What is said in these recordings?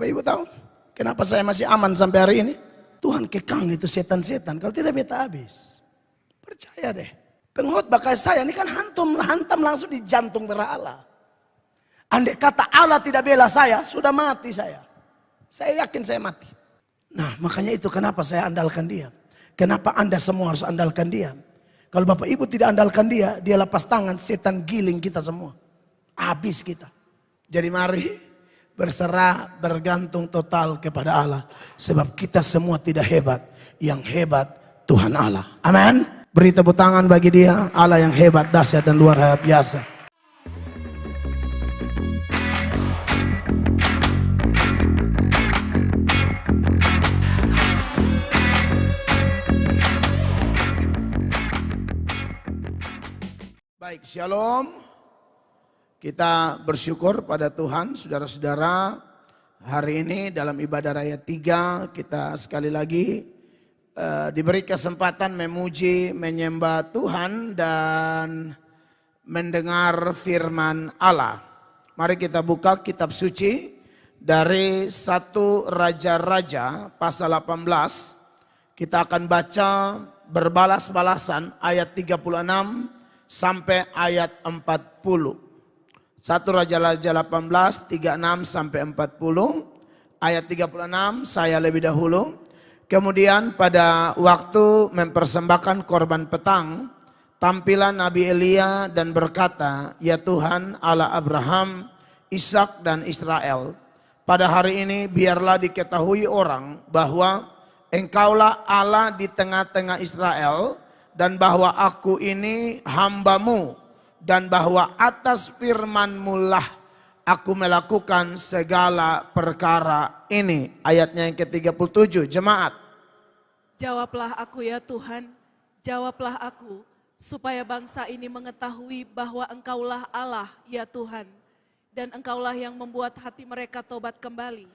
Bapak Ibu tahu kenapa saya masih aman sampai hari ini? Tuhan kekang itu setan-setan, kalau tidak beta habis. Percaya deh. Pengkhotbah kayak saya ini kan hantam langsung di jantung darah Allah. Andai kata Allah tidak bela saya, sudah mati saya. Saya yakin saya mati. Nah, makanya itu kenapa saya andalkan dia. Kenapa Anda semua harus andalkan dia. Kalau Bapak Ibu tidak andalkan dia, dia lepas tangan, setan giling kita semua. Habis kita. Jadi mari berserah, bergantung total kepada Allah. Sebab kita semua tidak hebat. Yang hebat Tuhan Allah. Amin. Beri tepuk tangan bagi dia, Allah yang hebat, dahsyat dan luar biasa. Baik, shalom. Kita bersyukur pada Tuhan, saudara-saudara. Hari ini dalam ibadah raya 3 kita sekali lagi diberi kesempatan memuji, menyembah Tuhan dan mendengar firman Allah. Mari kita buka kitab suci dari 1 Raja-Raja pasal 18. Kita akan baca berbalas-balasan ayat 36 sampai ayat 40. 1 Raja-Raja 18, 36 sampai 40. Ayat 36 saya lebih dahulu. Kemudian pada waktu mempersembahkan korban petang, tampilan Nabi Elia dan berkata, "Ya Tuhan Allah Abraham, Ishak dan Israel, pada hari ini biarlah diketahui orang bahwa Engkaulah Allah di tengah-tengah Israel, dan bahwa aku ini hamba-Mu, dan bahwa atas firman-Mu lah aku melakukan segala perkara ini." Ayatnya yang ke-37, jemaat. Jawablah aku ya Tuhan, jawablah aku, supaya bangsa ini mengetahui bahwa Engkaulah Allah ya Tuhan, dan Engkaulah yang membuat hati mereka tobat kembali.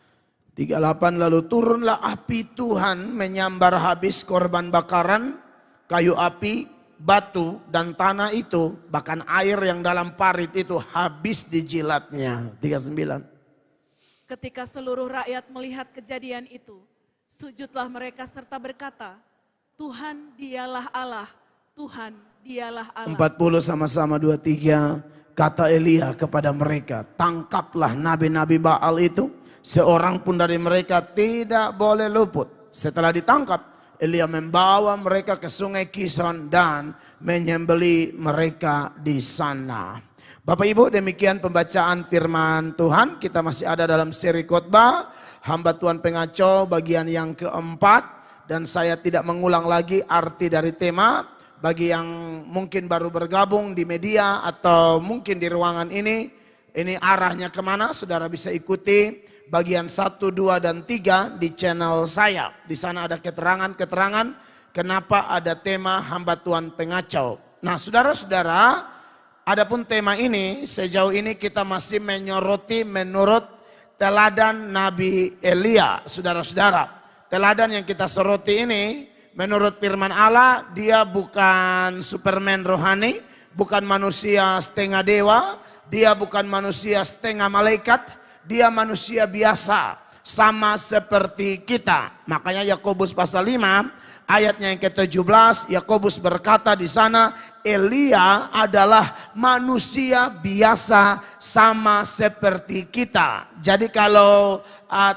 38, lalu turunlah api Tuhan menyambar habis korban bakaran, kayu api, batu dan tanah itu, bahkan air yang dalam parit itu habis dijilatnya. 39. Ketika seluruh rakyat melihat kejadian itu, sujudlah mereka serta berkata, Tuhan dialah Allah, Tuhan dialah Allah. 40 sama-sama 23, kata Elia kepada mereka, tangkaplah nabi-nabi Baal itu, seorang pun dari mereka tidak boleh luput. Setelah ditangkap, Elia membawa mereka ke sungai Kishon dan menyembelih mereka di sana. Bapak Ibu, demikian pembacaan firman Tuhan. Kita masih ada dalam seri khotbah Hamba Tuhan Pengacau bagian yang keempat. Dan saya tidak mengulang lagi arti dari tema. Bagi yang mungkin baru bergabung di media atau mungkin di ruangan ini arahnya kemana, saudara bisa ikuti bagian 1, 2, dan 3 di channel saya. Di sana ada keterangan-keterangan kenapa ada tema Hamba Tuhan Pengacau. Nah, saudara-saudara, adapun tema ini sejauh ini kita masih menyoroti menurut teladan Nabi Elia, saudara-saudara. Teladan yang kita soroti ini menurut firman Allah, dia bukan Superman rohani, bukan manusia setengah dewa, dia bukan manusia setengah malaikat, dia manusia biasa, sama seperti kita. Makanya Yakobus pasal 5 ayatnya yang ke-17, Yakobus berkata di sana, Elia adalah manusia biasa sama seperti kita. Jadi kalau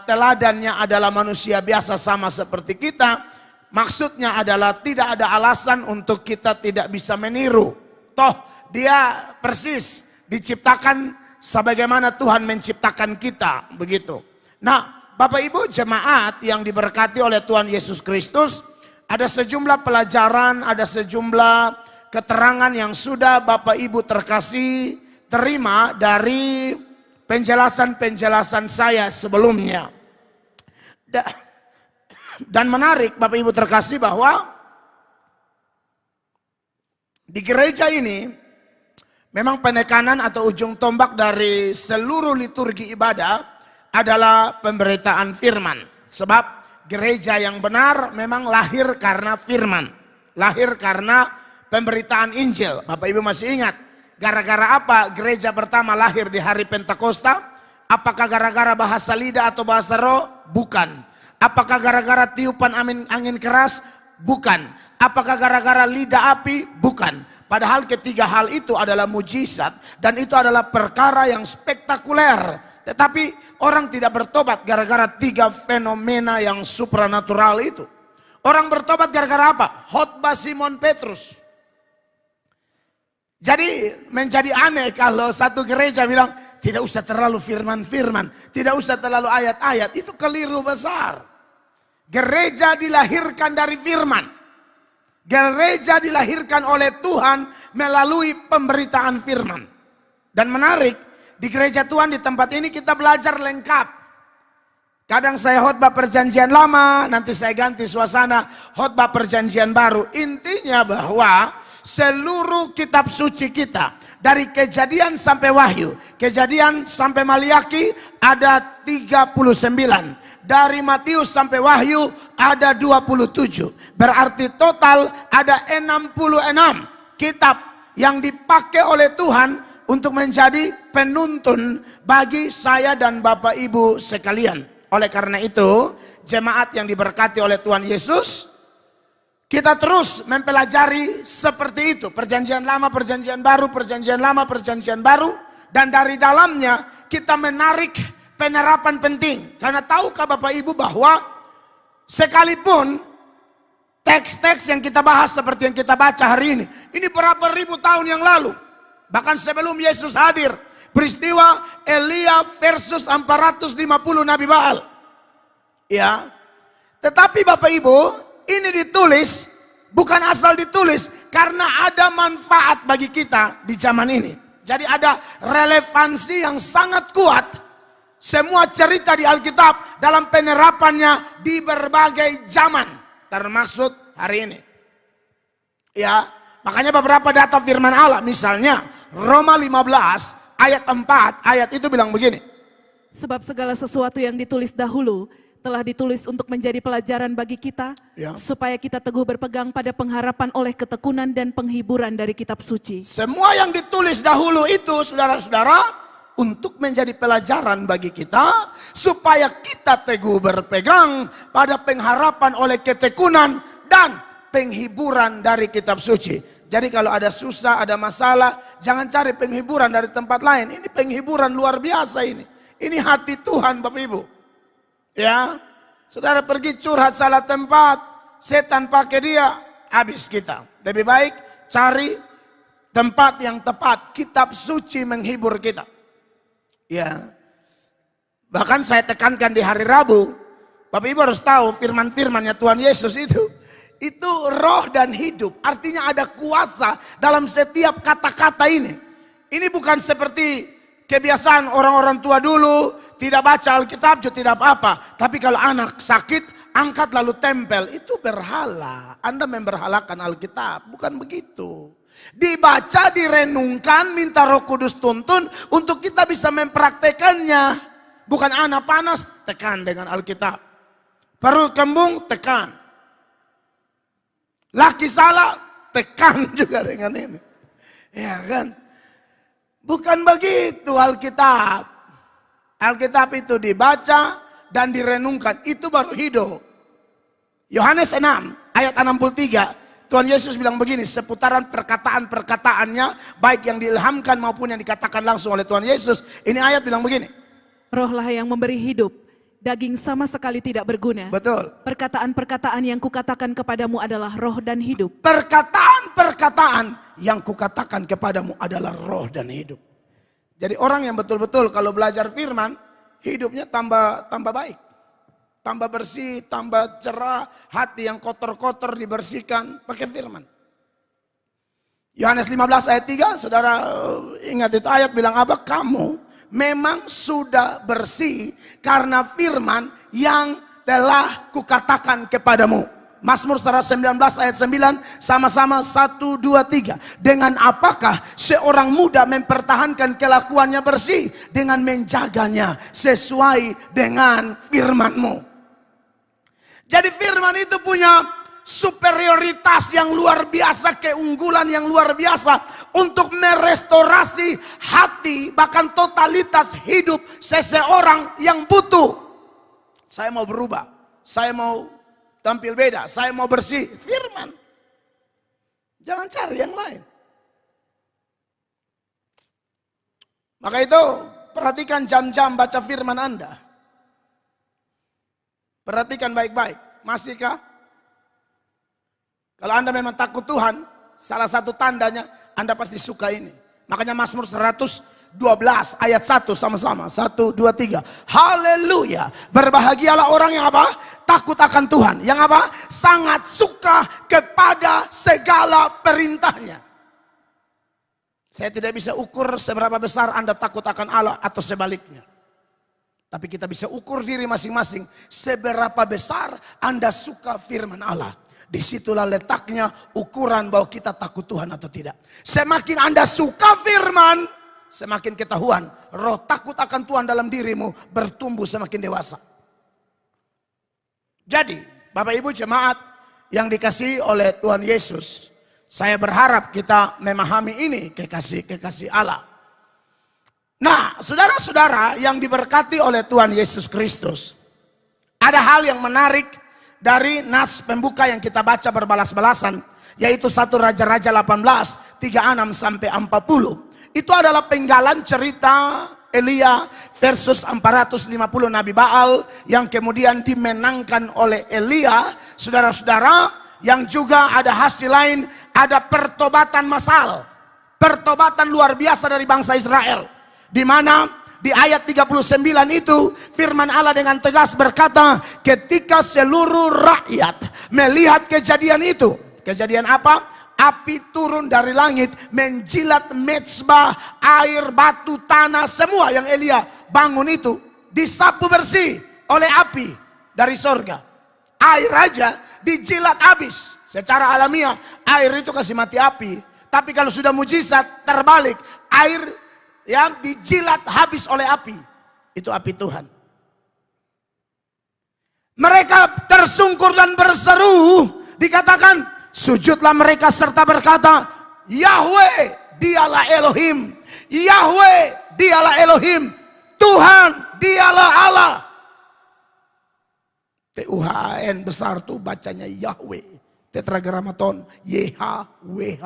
teladannya adalah manusia biasa sama seperti kita, maksudnya adalah tidak ada alasan untuk kita tidak bisa meniru. Toh dia persis diciptakan sebagaimana Tuhan menciptakan kita, begitu. Nah, Bapak Ibu jemaat yang diberkati oleh Tuhan Yesus Kristus, ada sejumlah pelajaran, ada sejumlah keterangan yang sudah Bapak Ibu terkasih terima dari penjelasan-penjelasan saya sebelumnya. Dan menarik Bapak Ibu terkasih bahwa di gereja ini memang penekanan atau ujung tombak dari seluruh liturgi ibadah adalah pemberitaan firman. Sebab gereja yang benar memang lahir karena firman. Lahir karena pemberitaan Injil. Bapak Ibu masih ingat gara-gara apa gereja pertama lahir di hari Pentakosta? Apakah gara-gara bahasa lidah atau bahasa roh? Bukan. Apakah gara-gara tiupan angin keras? Bukan. Apakah gara-gara lidah api? Bukan. Padahal ketiga hal itu adalah mujizat dan itu adalah perkara yang spektakuler. Tetapi orang tidak bertobat gara-gara tiga fenomena yang supranatural itu. Orang bertobat gara-gara apa? Khotbah Simon Petrus. Jadi menjadi aneh kalau satu gereja bilang tidak usah terlalu firman-firman, tidak usah terlalu ayat-ayat. Itu keliru besar. Gereja dilahirkan dari firman. Gereja dilahirkan oleh Tuhan melalui pemberitaan firman. Dan menarik, di gereja Tuhan di tempat ini kita belajar lengkap. Kadang saya khotbah perjanjian lama, nanti saya ganti suasana khotbah perjanjian baru. Intinya bahwa seluruh kitab suci kita, dari Kejadian sampai Wahyu, Kejadian sampai Maliaki ada 39. Dari Matius sampai Wahyu ada 27. Berarti total ada 66 kitab yang dipakai oleh Tuhan untuk menjadi penuntun bagi saya dan Bapak Ibu sekalian. Oleh karena itu, jemaat yang diberkati oleh Tuhan Yesus, kita terus mempelajari seperti itu. Perjanjian lama, perjanjian baru, perjanjian lama, perjanjian baru. Dan dari dalamnya kita menarik penerapan penting. Karena tahukah Bapak Ibu bahwa sekalipun teks-teks yang kita bahas seperti yang kita baca hari ini berapa ribu tahun yang lalu. Bahkan sebelum Yesus hadir. Peristiwa Elia versus 450 Nabi Baal. Ya. Tetapi Bapak Ibu, ini ditulis bukan asal ditulis karena ada manfaat bagi kita di zaman ini. Jadi ada relevansi yang sangat kuat. Semua cerita di Alkitab dalam penerapannya di berbagai zaman, termasuk hari ini. Ya, makanya beberapa data firman Allah, misalnya Roma 15 ayat 4, ayat itu bilang begini. Sebab segala sesuatu yang ditulis dahulu telah ditulis untuk menjadi pelajaran bagi kita, Ya. supaya kita teguh berpegang pada pengharapan oleh ketekunan dan penghiburan dari kitab suci. Semua yang ditulis dahulu itu, saudara-saudara, untuk menjadi pelajaran bagi kita, supaya kita teguh berpegang pada pengharapan oleh ketekunan dan penghiburan dari kitab suci. Jadi kalau ada susah, ada masalah, jangan cari penghiburan dari tempat lain. Ini penghiburan luar biasa ini. Ini hati Tuhan Bapak Ibu. Ya, saudara pergi curhat salah tempat, setan pakai dia, habis kita. Lebih baik cari tempat yang tepat, kitab suci menghibur kita. Ya, bahkan saya tekankan di hari Rabu, Bapak Ibu harus tahu firman-firmannya Tuhan Yesus itu roh dan hidup. Artinya ada kuasa dalam setiap kata-kata ini. Ini bukan seperti kebiasaan orang-orang tua dulu, tidak baca Alkitab juga tidak apa-apa. Tapi kalau anak sakit, angkat lalu tempel, itu berhala. Anda memberhalakan Alkitab, bukan begitu. Dibaca, direnungkan, minta Roh Kudus tuntun untuk kita bisa mempraktekannya. Bukan anak panas, tekan dengan Alkitab. Perut kembung, tekan. Laki salah, tekan juga dengan ini. Ya kan? Bukan begitu Alkitab. Alkitab itu dibaca dan direnungkan. Itu baru hidup. Yohanes 6 ayat 63. Tuhan Yesus bilang begini, seputaran perkataan-perkataannya, baik yang diilhamkan maupun yang dikatakan langsung oleh Tuhan Yesus. Ini ayat bilang begini. Rohlah yang memberi hidup. Daging sama sekali tidak berguna. Betul. Perkataan-perkataan yang kukatakan kepadamu adalah roh dan hidup. Perkataan-perkataan yang kukatakan kepadamu adalah roh dan hidup. Jadi orang yang betul-betul kalau belajar firman, hidupnya tambah baik. Tambah bersih, tambah cerah, hati yang kotor-kotor dibersihkan pakai firman. Yohanes 15 ayat 3, saudara ingat itu ayat bilang apa? Kamu memang sudah bersih karena firman yang telah kukatakan kepadamu. Mazmur 119 ayat 9, sama-sama 1, 2, 3. Dengan apakah seorang muda mempertahankan kelakuannya bersih? Dengan menjaganya sesuai dengan firman-Mu. Jadi firman itu punya superioritas yang luar biasa, keunggulan yang luar biasa untuk merestorasi hati, bahkan totalitas hidup seseorang yang butuh. Saya mau berubah, saya mau tampil beda, saya mau bersih. Firman. Jangan cari yang lain. Maka itu perhatikan jam-jam baca firman Anda. Perhatikan baik-baik. Masihkah? Kalau Anda memang takut Tuhan, salah satu tandanya Anda pasti suka ini. Makanya Mazmur 112 ayat 1 sama-sama. 1, 2, 3. Haleluya. Berbahagialah orang yang apa? Takut akan Tuhan. Yang apa? Sangat suka kepada segala perintahnya. Saya tidak bisa ukur seberapa besar Anda takut akan Allah atau sebaliknya. Tapi kita bisa ukur diri masing-masing. Seberapa besar Anda suka firman Allah. Disitulah letaknya ukuran bahwa kita takut Tuhan atau tidak. Semakin Anda suka firman, semakin ketahuan roh takut akan Tuhan dalam dirimu bertumbuh semakin dewasa. Jadi Bapak Ibu jemaat yang dikasihi oleh Tuhan Yesus, saya berharap kita memahami ini kekasih Allah. Nah saudara-saudara yang diberkati oleh Tuhan Yesus Kristus, ada hal yang menarik dari nas pembuka yang kita baca berbalas-balasan, yaitu 1 Raja-Raja 18, 36 sampai 40. Itu adalah penggalan cerita Elia versus 450 Nabi Baal yang kemudian dimenangkan oleh Elia. Saudara-saudara, yang juga ada hasil lain, ada pertobatan massal. Pertobatan luar biasa dari bangsa Israel. Di mana di ayat 39 itu firman Allah dengan tegas berkata, ketika seluruh rakyat melihat kejadian itu. Kejadian apa? Api turun dari langit menjilat mezbah, air, batu, tanah, semua yang Elia bangun itu disapu bersih oleh api dari sorga. Air aja dijilat habis. Secara alamiah air itu kasih mati api. Tapi kalau sudah mujizat terbalik, air yang dijilat habis oleh api. Itu api Tuhan. Mereka tersungkur dan berseru. Dikatakan sujudlah mereka serta berkata, Yahweh dialah Elohim. Yahweh dialah Elohim. Tuhan dialah Allah. TUHN besar tuh bacanya Yahweh. Tetragrammaton YHWH.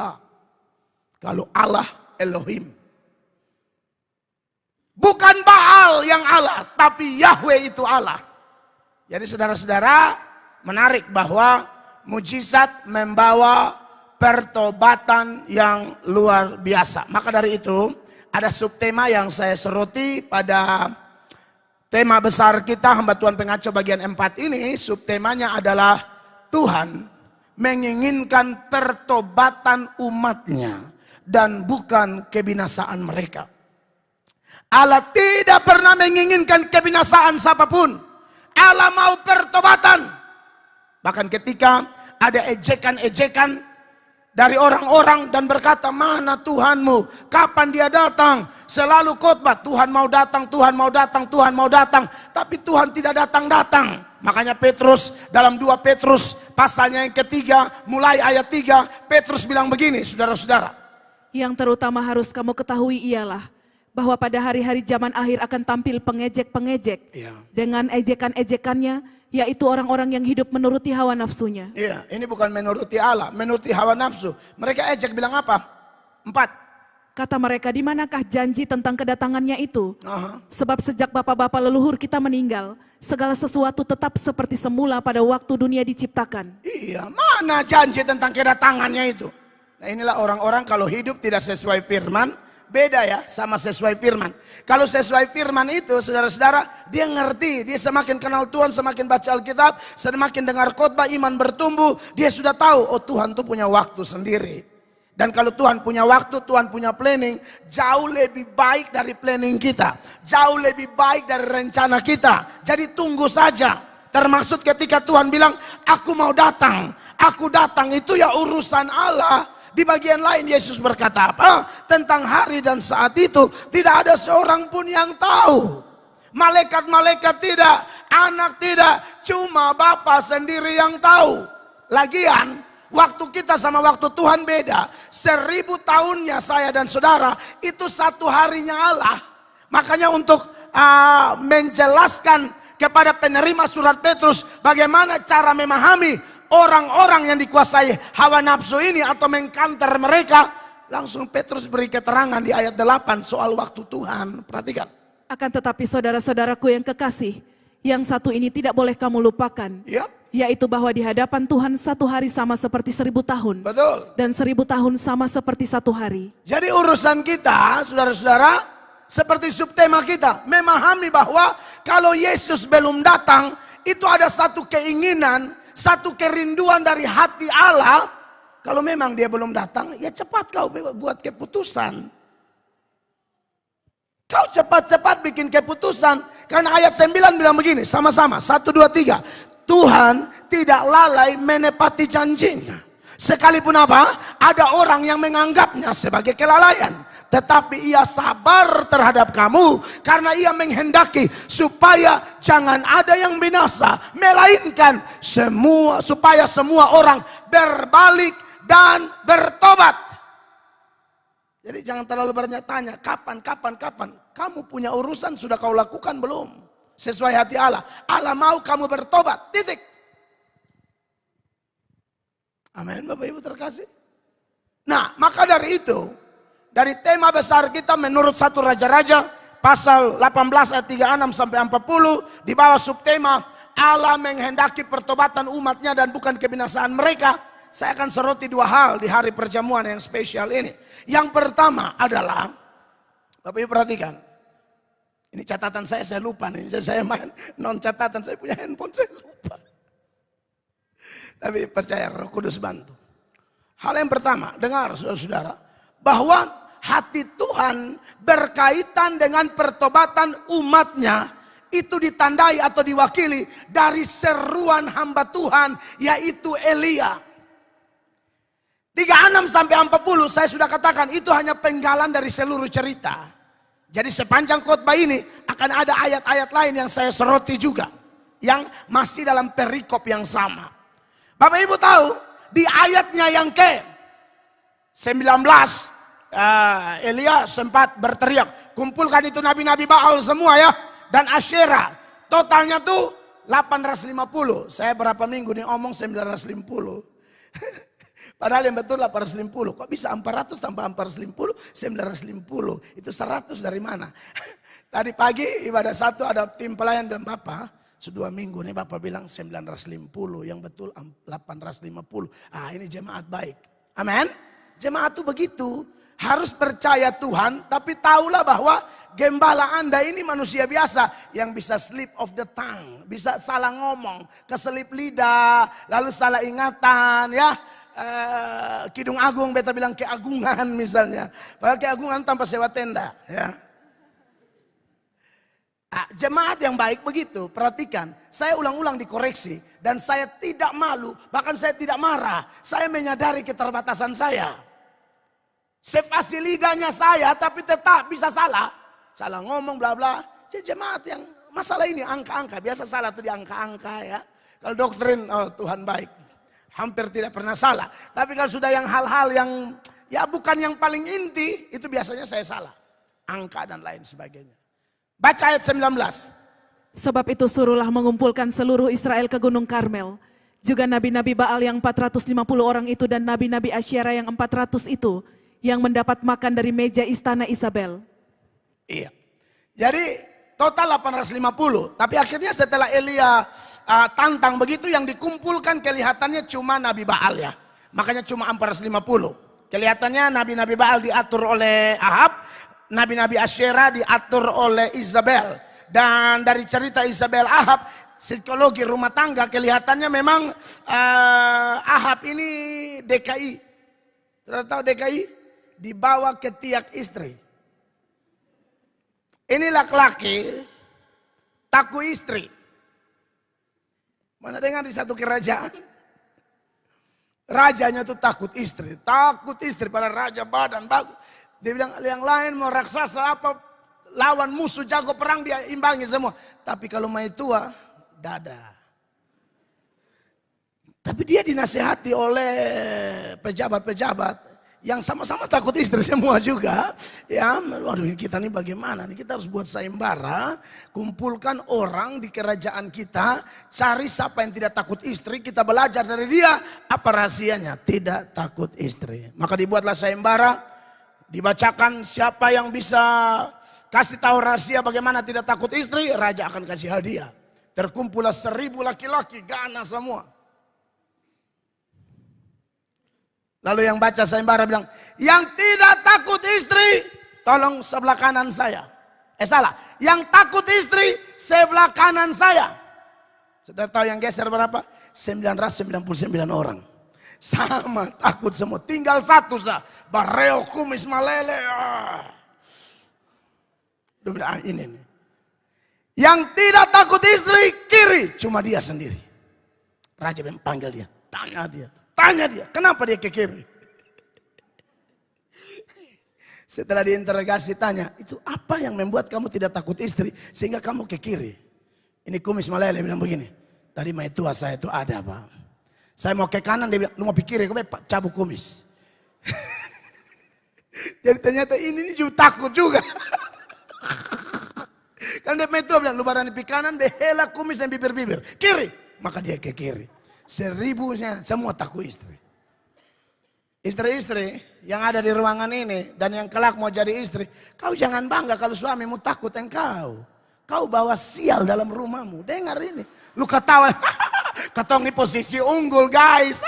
Kalau Allah Elohim. Bukan Baal yang Allah, tapi Yahweh itu Allah. Jadi saudara-saudara, menarik bahwa mujizat membawa pertobatan yang luar biasa. Maka dari itu, ada subtema yang saya soroti pada tema besar kita, hamba Tuhan pengacau bagian 4 ini. Subtemanya adalah Tuhan menginginkan pertobatan umatnya dan bukan kebinasaan mereka. Allah tidak pernah menginginkan kebinasaan siapapun. Allah mau pertobatan. Bahkan ketika ada ejekan-ejekan dari orang-orang dan berkata, mana Tuhanmu? Kapan dia datang? Selalu khotbah, Tuhan mau datang, Tuhan mau datang, Tuhan mau datang. Tapi Tuhan tidak datang-datang. Makanya Petrus dalam 2 Petrus pasalnya yang ketiga, mulai ayat 3, Petrus bilang begini, saudara-saudara. Yang terutama harus kamu ketahui ialah bahwa pada hari-hari zaman akhir akan tampil pengejek-pengejek dengan ejekan-ejekannya, yaitu orang-orang yang hidup menuruti hawa nafsunya. Iya, ini bukan menuruti Allah, menuruti hawa nafsu. Mereka ejek bilang apa? 4. Kata mereka, di manakah janji tentang kedatangannya itu? Sebab sejak bapak-bapak leluhur kita meninggal, segala sesuatu tetap seperti semula pada waktu dunia diciptakan. Iya, mana janji tentang kedatangannya itu? Nah inilah orang-orang kalau hidup tidak sesuai firman, beda ya sama sesuai firman. Kalau sesuai firman itu saudara-saudara, dia ngerti, dia semakin kenal Tuhan, semakin baca Alkitab, semakin dengar khotbah, iman bertumbuh, dia sudah tahu, oh Tuhan tuh punya waktu sendiri. Dan kalau Tuhan punya waktu, Tuhan punya planning, jauh lebih baik dari planning kita, jauh lebih baik dari rencana kita. Jadi tunggu saja. Termaksud ketika Tuhan bilang, aku mau datang, aku datang, itu ya urusan Allah. Di bagian lain Yesus berkata apa? Tentang hari dan saat itu tidak ada seorang pun yang tahu. Malaikat-malaikat tidak, anak tidak, cuma Bapa sendiri yang tahu. Lagian waktu kita sama waktu Tuhan beda. 1000 tahunnya saya dan saudara itu satu harinya Allah. Makanya untuk menjelaskan kepada penerima surat Petrus bagaimana cara memahami orang-orang yang dikuasai hawa nafsu ini atau mengkanter mereka, langsung Petrus beri keterangan di ayat 8 soal waktu Tuhan. Perhatikan. Akan tetapi saudara-saudaraku yang kekasih, yang satu ini tidak boleh kamu lupakan. Ya, Yaitu bahwa di hadapan Tuhan satu hari sama seperti 1000 tahun. betul. Dan 1000 tahun sama seperti satu hari. Jadi urusan kita, saudara-saudara, seperti subtema kita, memahami bahwa kalau Yesus belum datang, itu ada satu keinginan, satu kerinduan dari hati Allah. Kalau memang dia belum datang, ya cepat kau buat keputusan. Kau cepat-cepat bikin keputusan. Karena ayat 9 bilang begini, sama-sama, 1, 2, 3. Tuhan tidak lalai menepati janjinya. Sekalipun apa? Ada orang yang menganggapnya sebagai kelalaian. Tetapi ia sabar terhadap kamu karena ia menghendaki supaya jangan ada yang binasa, melainkan supaya semua orang berbalik dan bertobat. Jadi jangan terlalu banyak tanya, kapan. Kamu punya urusan sudah kau lakukan belum? Sesuai hati Allah. Allah mau kamu bertobat, titik. Amin, Bapak Ibu terkasih. Nah, maka dari itu, dari tema besar kita menurut 1 Raja-Raja pasal 18 ayat 36 sampai 40 di bawah subtema Allah menghendaki pertobatan umatnya dan bukan kebinasaan mereka. Saya akan soroti 2 hal di hari perjamuan yang spesial ini. Yang pertama adalah, Bapak Ibu perhatikan. Ini catatan saya lupa nih. Saya main non catatan, saya punya handphone saya lupa. Tapi percaya Roh Kudus bantu. Hal yang pertama, dengar saudara-saudara, bahwa hati Tuhan berkaitan dengan pertobatan umatnya itu ditandai atau diwakili dari seruan hamba Tuhan yaitu Elia. 36 sampai 40 saya sudah katakan itu hanya penggalan dari seluruh cerita. Jadi sepanjang khotbah ini akan ada ayat-ayat lain yang saya soroti juga. Yang masih dalam perikop yang sama. Bapak Ibu tahu di ayatnya yang ke-19 Elia sempat berteriak, kumpulkan itu nabi-nabi Baal semua ya. Dan Asyera. Totalnya tuh 850. Saya berapa minggu nih omong 950. Padahal yang betul 850. Kok bisa 400 tambah 450? 950. Itu 100 dari mana? Tadi pagi ibadah satu ada tim pelayan dan Bapak. Sudah 2 minggu nih Bapak bilang 950. Yang betul 850. Ini jemaat baik. Amin. Jemaat tuh begitu. Harus percaya Tuhan. Tapi tahulah bahwa gembala Anda ini manusia biasa. Yang bisa slip of the tongue. Bisa salah ngomong. Keselip lidah. Lalu salah ingatan ya. Kidung Agung beta bilang keagungan misalnya. Padahal keagungan tanpa sewa tenda ya. Jemaat yang baik begitu, perhatikan. Saya ulang-ulang dikoreksi dan saya tidak malu, bahkan saya tidak marah. Saya menyadari keterbatasan saya. Sefasih lidahnya saya tapi tetap bisa salah. Salah ngomong bla bla. Jemaat yang masalah ini angka-angka, biasa salah tuh di angka-angka ya. Kalau doktrin Tuhan baik. Hampir tidak pernah salah. Tapi kalau sudah yang hal-hal yang ya bukan yang paling inti, itu biasanya saya salah. Angka dan lain sebagainya. Baca ayat 19. Sebab itu suruhlah mengumpulkan seluruh Israel ke Gunung Karmel. Juga nabi-nabi Baal yang 450 orang itu dan nabi-nabi Asyera yang 400 itu. Yang mendapat makan dari meja istana Isabel. Iya. Jadi total 850. Tapi akhirnya setelah Elia tantang begitu yang dikumpulkan kelihatannya cuma Nabi Baal ya. Makanya cuma 450. Kelihatannya nabi-nabi Baal diatur oleh Ahab. Nabi-nabi Asyera diatur oleh Isabel. Dan dari cerita Isabel Ahab, psikologi rumah tangga kelihatannya memang Ahab ini DKI. Sudah tahu DKI? Dibawa ke tiak istri. Ini laki-laki takut istri. Mana dengar di satu kerajaan? Rajanya tuh takut istri pada raja badan bagus. Dia bilang yang lain mau raksasa apa lawan musuh jago perang dia imbangi semua. Tapi kalau mai tua dada. Tapi dia dinasihati oleh pejabat-pejabat yang sama-sama takut istri semua juga. Ya, waduh kita nih bagaimana nih, kita harus buat sayembara, kumpulkan orang di kerajaan kita, cari siapa yang tidak takut istri, kita belajar dari dia. Apa rahasianya? Tidak takut istri. Maka dibuatlah sayembara, dibacakan siapa yang bisa kasih tahu rahasia bagaimana tidak takut istri, raja akan kasih hadiah. Terkumpullah 1000 laki-laki, ganas semua. Lalu yang baca sayembara bilang, yang tidak takut istri, tolong sebelah kanan saya. Salah, yang takut istri, sebelah kanan saya. Sudah tahu yang geser berapa? 999 orang. Sama takut semua, tinggal satu sah. Bareo kumis malele. Ini nih. Yang tidak takut istri, kiri, cuma dia sendiri. Raja panggil dia, tanya dia, kenapa dia ke kiri? Setelah diinterogasi tanya, itu apa yang membuat kamu tidak takut istri sehingga kamu ke kiri? Ini kumis malele bilang begini, tadi mai tua saya itu ada Pak. Saya mau ke kanan, dia bilang, lu mau ke kiri, kamu cabut kumis. Jadi ternyata ini juga takut juga. Kan dia mai tua bilang, lu barani ke kanan, behela kumis dan bibir-bibir. Kiri, maka dia ke kiri. 1000-nya semua takut istri. Istri-istri yang ada di ruangan ini dan yang kelak mau jadi istri, kau jangan bangga kalau suamimu takut engkau. Kau bawa sial dalam rumahmu. Dengar ini. Lu ketawa. Katong di posisi unggul guys.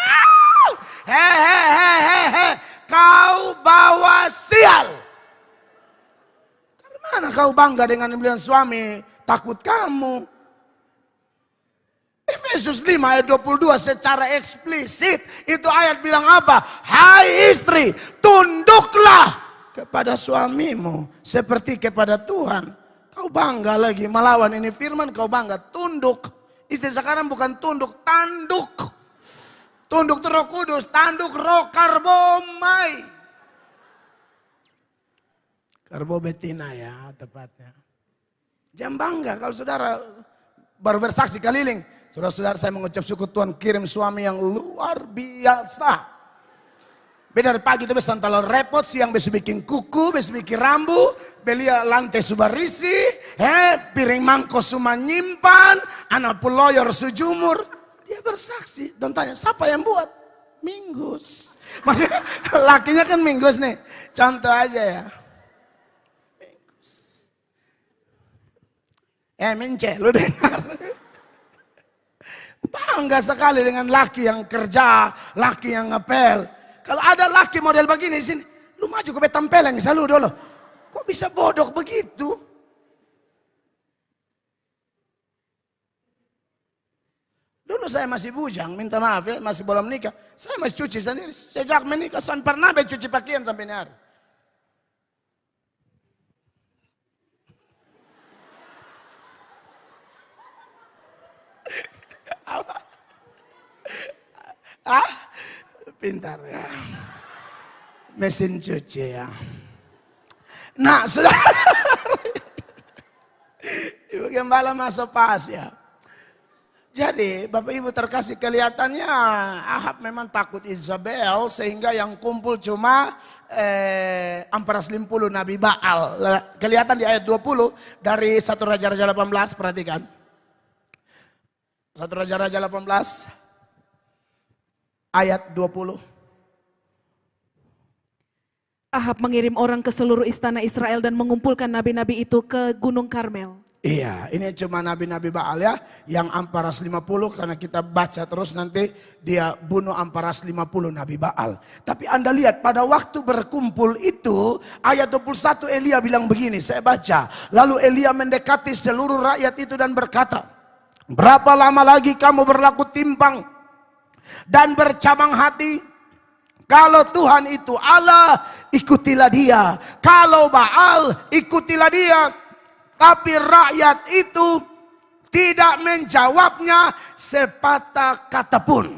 Hehehehe. Kau bawa sial. Dari mana kau bangga dengan bilang suami takut kamu? Efesus 5 ayat 22 secara eksplisit itu ayat bilang apa? Hai istri, tunduklah kepada suamimu seperti kepada Tuhan. Kau bangga lagi melawan ini firman, kau bangga tunduk. Istri sekarang bukan tunduk, tanduk. Tunduk itu Roh Kudus, tanduk roh karbomai. Karbobetina ya tepatnya. Jangan bangga kalau saudara baru bersaksi keliling. Saudara-saudara, saya mengucap syukur Tuhan kirim suami yang luar biasa. Beda dari pagi itu bisa kalau repot, siang bisa bikin kuku, bisa bikin rambu, belia lantai subarisi, piring mangkok semua nyimpan, anak puloyor sujumur. Dia bersaksi, dan tanya, siapa yang buat? Minggus. Maksudnya lakinya kan Minggus nih, contoh aja ya. Minggus. Mince, lu dengar. Bangga sekali dengan laki yang kerja, laki yang ngepel. Kalau ada laki model begini sini, lu maju ke betampeleng selalu dulu. Kok bisa bodoh begitu? Dulu saya masih bujang, minta maaf ya, masih belum nikah. Saya masih cuci sendiri. Sejak menikah, saya pernah cuci pakaian sampai hari. Pintar ya. Mesin cuci ya. Nah, saudara. Ibu Gembala masuk pas ya. Jadi Bapak Ibu terkasih, kelihatannya Ahab memang takut Isabel sehingga yang kumpul cuma 450 Nabi Baal. Kelihatan di ayat 20 dari 1 Raja-Raja 18, perhatikan. 1 Raja-Raja 18 ayat 20. Ahab mengirim orang ke seluruh istana Israel dan mengumpulkan nabi-nabi itu ke Gunung Karmel. Iya, ini cuma nabi-nabi Baal ya, yang 450 karena kita baca terus nanti dia bunuh 450 nabi Baal. Tapi Anda lihat pada waktu berkumpul itu ayat 21 Elia bilang begini, saya baca. Lalu Elia mendekati seluruh rakyat itu dan berkata, berapa lama lagi kamu berlaku timpang dan bercabang hati? Kalau Tuhan itu Allah, ikutilah dia. Kalau Baal, ikutilah dia. Tapi rakyat itu tidak menjawabnya sepatah kata pun.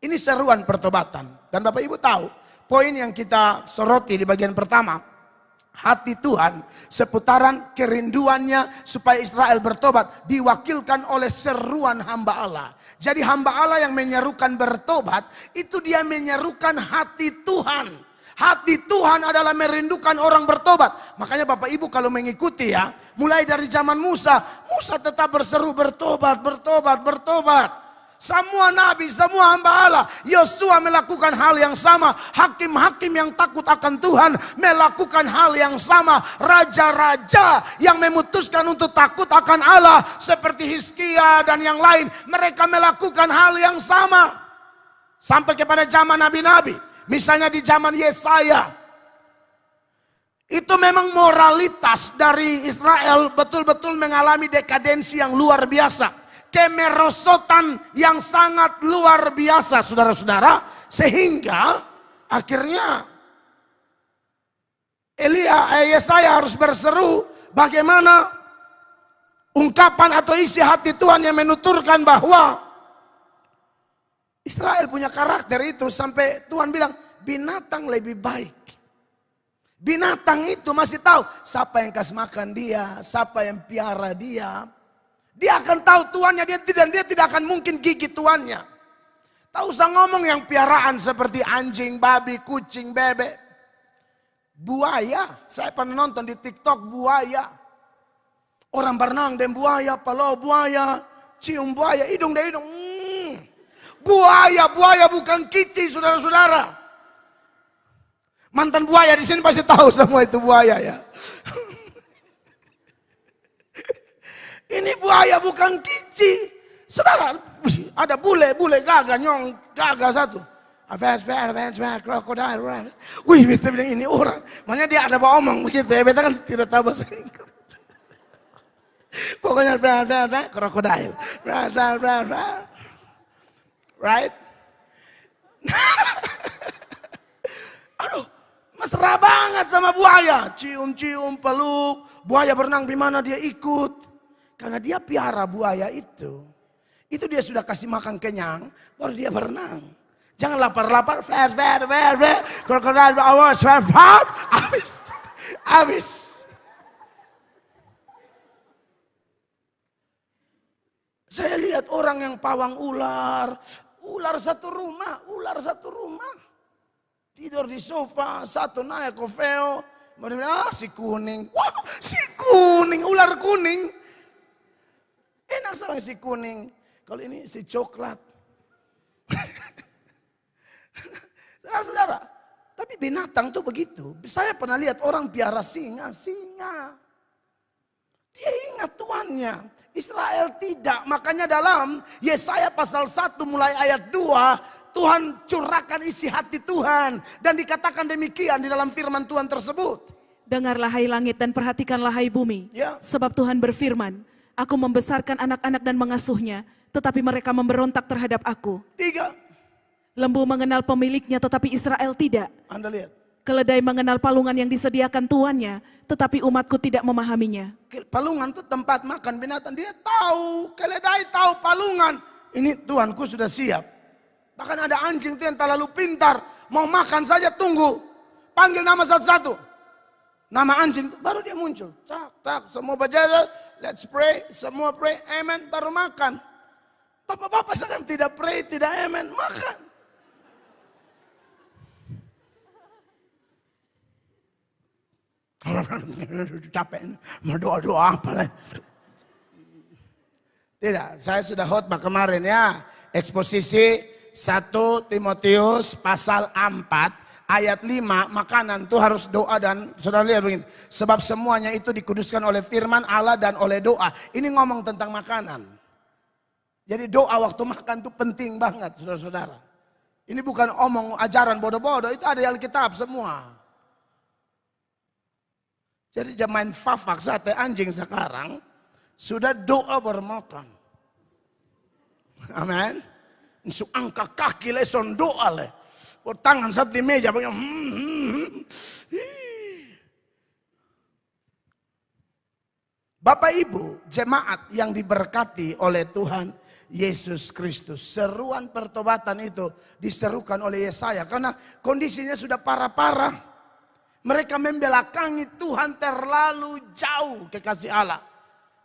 Ini seruan pertobatan. Dan Bapak Ibu tahu, poin yang kita soroti di bagian pertama hati Tuhan seputaran kerinduannya supaya Israel bertobat diwakilkan oleh seruan hamba Allah. Jadi hamba Allah yang menyerukan bertobat itu dia menyerukan hati Tuhan. Hati Tuhan adalah merindukan orang bertobat. Makanya Bapak Ibu kalau mengikuti ya, mulai dari zaman Musa, Musa tetap berseru bertobat, bertobat, bertobat. Semua nabi, semua hamba Allah, Yosua melakukan hal yang sama. Hakim-hakim yang takut akan Tuhan melakukan hal yang sama. Raja-raja yang memutuskan untuk takut akan Allah seperti Hizkia dan yang lain, mereka melakukan hal yang sama. Sampai kepada zaman nabi-nabi. Misalnya di zaman Yesaya. Itu memang moralitas dari Israel betul-betul mengalami dekadensi yang luar biasa. Kemerosotan yang sangat luar biasa, saudara-saudara, sehingga akhirnya Yesaya harus berseru bagaimana ungkapan atau isi hati Tuhan yang menuturkan bahwa Israel punya karakter itu sampai Tuhan bilang binatang lebih baik. Binatang itu masih tahu siapa yang kasih makan dia, siapa yang piara dia. Dia akan tahu tuannya, dia tidak akan mungkin gigit tuannya. Tak usah ngomong yang piaraan seperti anjing, babi, kucing, bebek. Buaya, saya pernah nonton di TikTok buaya. Orang berenang dan buaya, palau buaya, cium buaya, hidung dan hidung. Buaya bukan kici, saudara-saudara. Mantan buaya di sini pasti tahu semua itu buaya ya. Ini buaya bukan kici. Saudara, ada bule gagah, nyong gagah satu. Advance, krokodil. Wih, beta bilang ini orang. Makanya dia ada omong begitu ya, beta kan tidak tahu bahasa Inggris. Pokoknya krokodil. Right? Aduh, mesra banget sama buaya. Cium-cium, peluk. Buaya berenang di mana dia ikut. Karena dia piara buaya itu. Itu dia sudah kasih makan kenyang, baru dia berenang. Jangan lapar-lapar, krokodil, habis. Saya lihat orang yang pawang ular satu rumah. Tidur di sofa, satu naik kofeo, si kuning, wah si kuning, ular kuning. Enak sama si kuning. Kalau ini si coklat. Saudara, tapi binatang tuh begitu. Saya pernah lihat orang piara singa. Dia ingat tuannya. Israel tidak. Makanya dalam Yesaya pasal 1 mulai ayat 2. Tuhan curahkan isi hati Tuhan. Dan dikatakan demikian di dalam firman Tuhan tersebut. Dengarlah hai langit dan perhatikanlah hai bumi. Ya. Sebab Tuhan berfirman. Aku membesarkan anak-anak dan mengasuhnya, tetapi mereka memberontak terhadap aku. 3. Lembu mengenal pemiliknya, tetapi Israel tidak. Anda lihat. Keledai mengenal palungan yang disediakan tuannya, tetapi umatku tidak memahaminya. Palungan itu tempat makan binatang. Dia tahu, keledai tahu palungan. Ini Tuhanku sudah siap. Bahkan ada anjing itu yang terlalu pintar. Mau makan saja tunggu. Panggil nama satu-satu. Nama anjing baru dia muncul. Tak, semua berjalan. Let's pray. Semua pray. Amen. Baru makan. Bapak-bapak sekarang tidak pray, tidak amen. Makan. Capek. Mau doa-doa apa. Tidak. Saya sudah khotbah kemarin ya. Eksposisi 1 Timotius pasal 4. Ayat 5, makanan itu harus doa dan saudara lihat begini. Sebab semuanya itu dikuduskan oleh firman Allah dan oleh doa. Ini ngomong tentang makanan. Jadi doa waktu makan itu penting banget saudara-saudara. Ini bukan omong ajaran bodoh-bodoh, itu ada di Alkitab semua. Jadi jangan main fafak sate anjing sekarang. Sudah doa bermakan. Amin. Su angkat kaki leson doa le. Tangan satu di meja. Bapak Ibu, jemaat yang diberkati oleh Tuhan Yesus Kristus. Seruan pertobatan itu diserukan oleh Yesaya. Karena kondisinya sudah parah-parah. Mereka membelakangi Tuhan terlalu jauh kekasih Allah.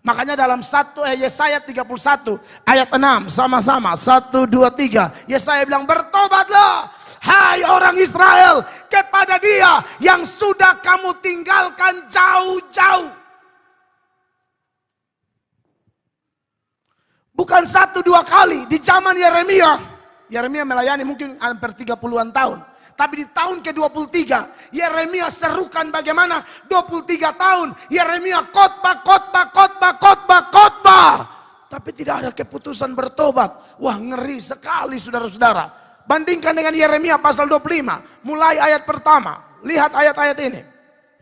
Makanya dalam Yesaya 31 ayat 6 sama-sama 1, 2, 3. Yesaya bilang bertobatlah hai orang Israel kepada Dia yang sudah kamu tinggalkan jauh-jauh. Bukan 1, 2 kali di zaman Yeremia. Yeremia melayani mungkin hampir 30-an tahun. Tapi di tahun ke-23, Yeremia serukan bagaimana 23 tahun. Yeremia khotbah. Tapi tidak ada keputusan bertobat. Wah, ngeri sekali saudara-saudara. Bandingkan dengan Yeremia pasal 25. Mulai ayat pertama. Lihat ayat-ayat ini.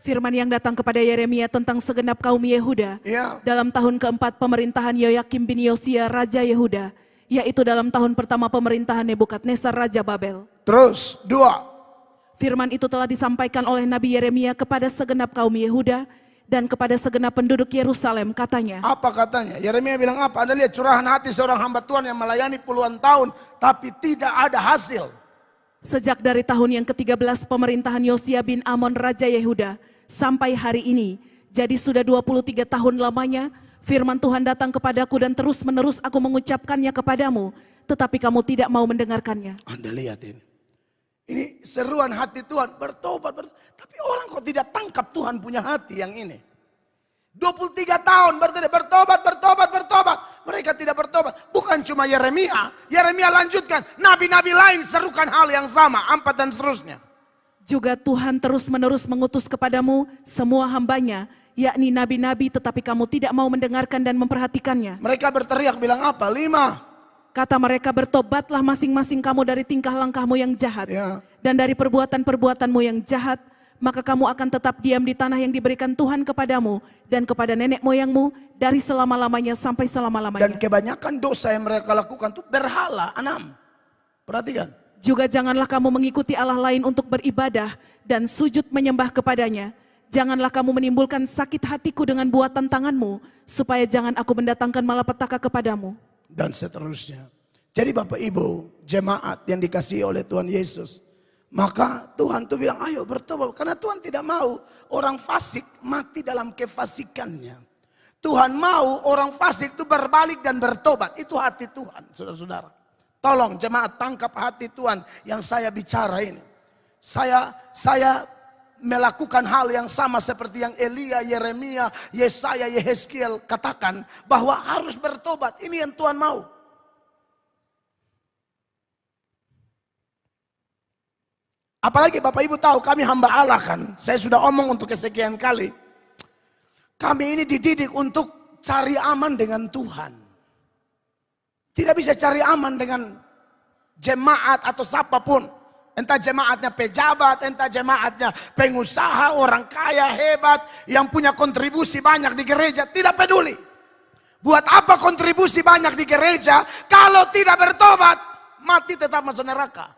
Firman yang datang kepada Yeremia tentang segenap kaum Yehuda. Ya. Dalam tahun keempat pemerintahan Yoyakim bin Yosia, Raja Yehuda. Yaitu dalam tahun pertama pemerintahan Nebukadnezar Raja Babel. Terus, 2. Firman itu telah disampaikan oleh Nabi Yeremia kepada segenap kaum Yehuda dan kepada segenap penduduk Yerusalem, katanya. Apa katanya? Yeremia bilang apa? Anda lihat curahan hati seorang hamba Tuhan yang melayani puluhan tahun, tapi tidak ada hasil. Sejak dari tahun yang ke-13 pemerintahan Yosia bin Amon Raja Yehuda sampai hari ini, jadi sudah 23 tahun lamanya, firman Tuhan datang kepadaku dan terus menerus aku mengucapkannya kepadamu, tetapi kamu tidak mau mendengarkannya. Anda lihat ini. Ini seruan hati Tuhan, bertobat. Tapi orang kok tidak tangkap Tuhan punya hati yang ini. 23 tahun bertobat. Mereka tidak bertobat. Bukan cuma Yeremia. Yeremia lanjutkan, nabi-nabi lain serukan hal yang sama, 4 dan seterusnya. Juga Tuhan terus menerus mengutus kepadamu semua hambanya, yakni nabi-nabi, tetapi kamu tidak mau mendengarkan dan memperhatikannya. Mereka berteriak bilang apa? 5. Kata mereka, bertobatlah masing-masing kamu dari tingkah langkahmu yang jahat. Ya. Dan dari perbuatan-perbuatanmu yang jahat, maka kamu akan tetap diam di tanah yang diberikan Tuhan kepadamu dan kepada nenek moyangmu dari selama-lamanya sampai selama-lamanya. Dan kebanyakan dosa yang mereka lakukan itu berhala. 6. Perhatikan. Juga janganlah kamu mengikuti Allah lain untuk beribadah dan sujud menyembah kepadanya. Janganlah kamu menimbulkan sakit hatiku dengan buatan tanganmu, supaya jangan aku mendatangkan malapetaka kepadamu. Dan seterusnya. Jadi Bapak Ibu, jemaat yang dikasihi oleh Tuhan Yesus. Maka Tuhan tuh bilang ayo bertobat. Karena Tuhan tidak mau orang fasik mati dalam kefasikannya. Tuhan mau orang fasik itu berbalik dan bertobat. Itu hati Tuhan, saudara-saudara. Tolong jemaat tangkap hati Tuhan yang saya bicara ini. Saya melakukan hal yang sama seperti yang Elia, Yeremia, Yesaya, Yehezkiel katakan bahwa harus bertobat. Ini yang Tuhan mau. Apalagi Bapak Ibu tahu kami hamba Allah kan. Saya sudah omong untuk kesekian kali. Kami ini dididik untuk cari aman dengan Tuhan. Tidak bisa cari aman dengan jemaat atau siapapun. Entah jemaatnya pejabat, entah jemaatnya pengusaha, orang kaya, hebat, yang punya kontribusi banyak di gereja, tidak peduli. Buat apa kontribusi banyak di gereja, kalau tidak bertobat, mati tetap masuk neraka.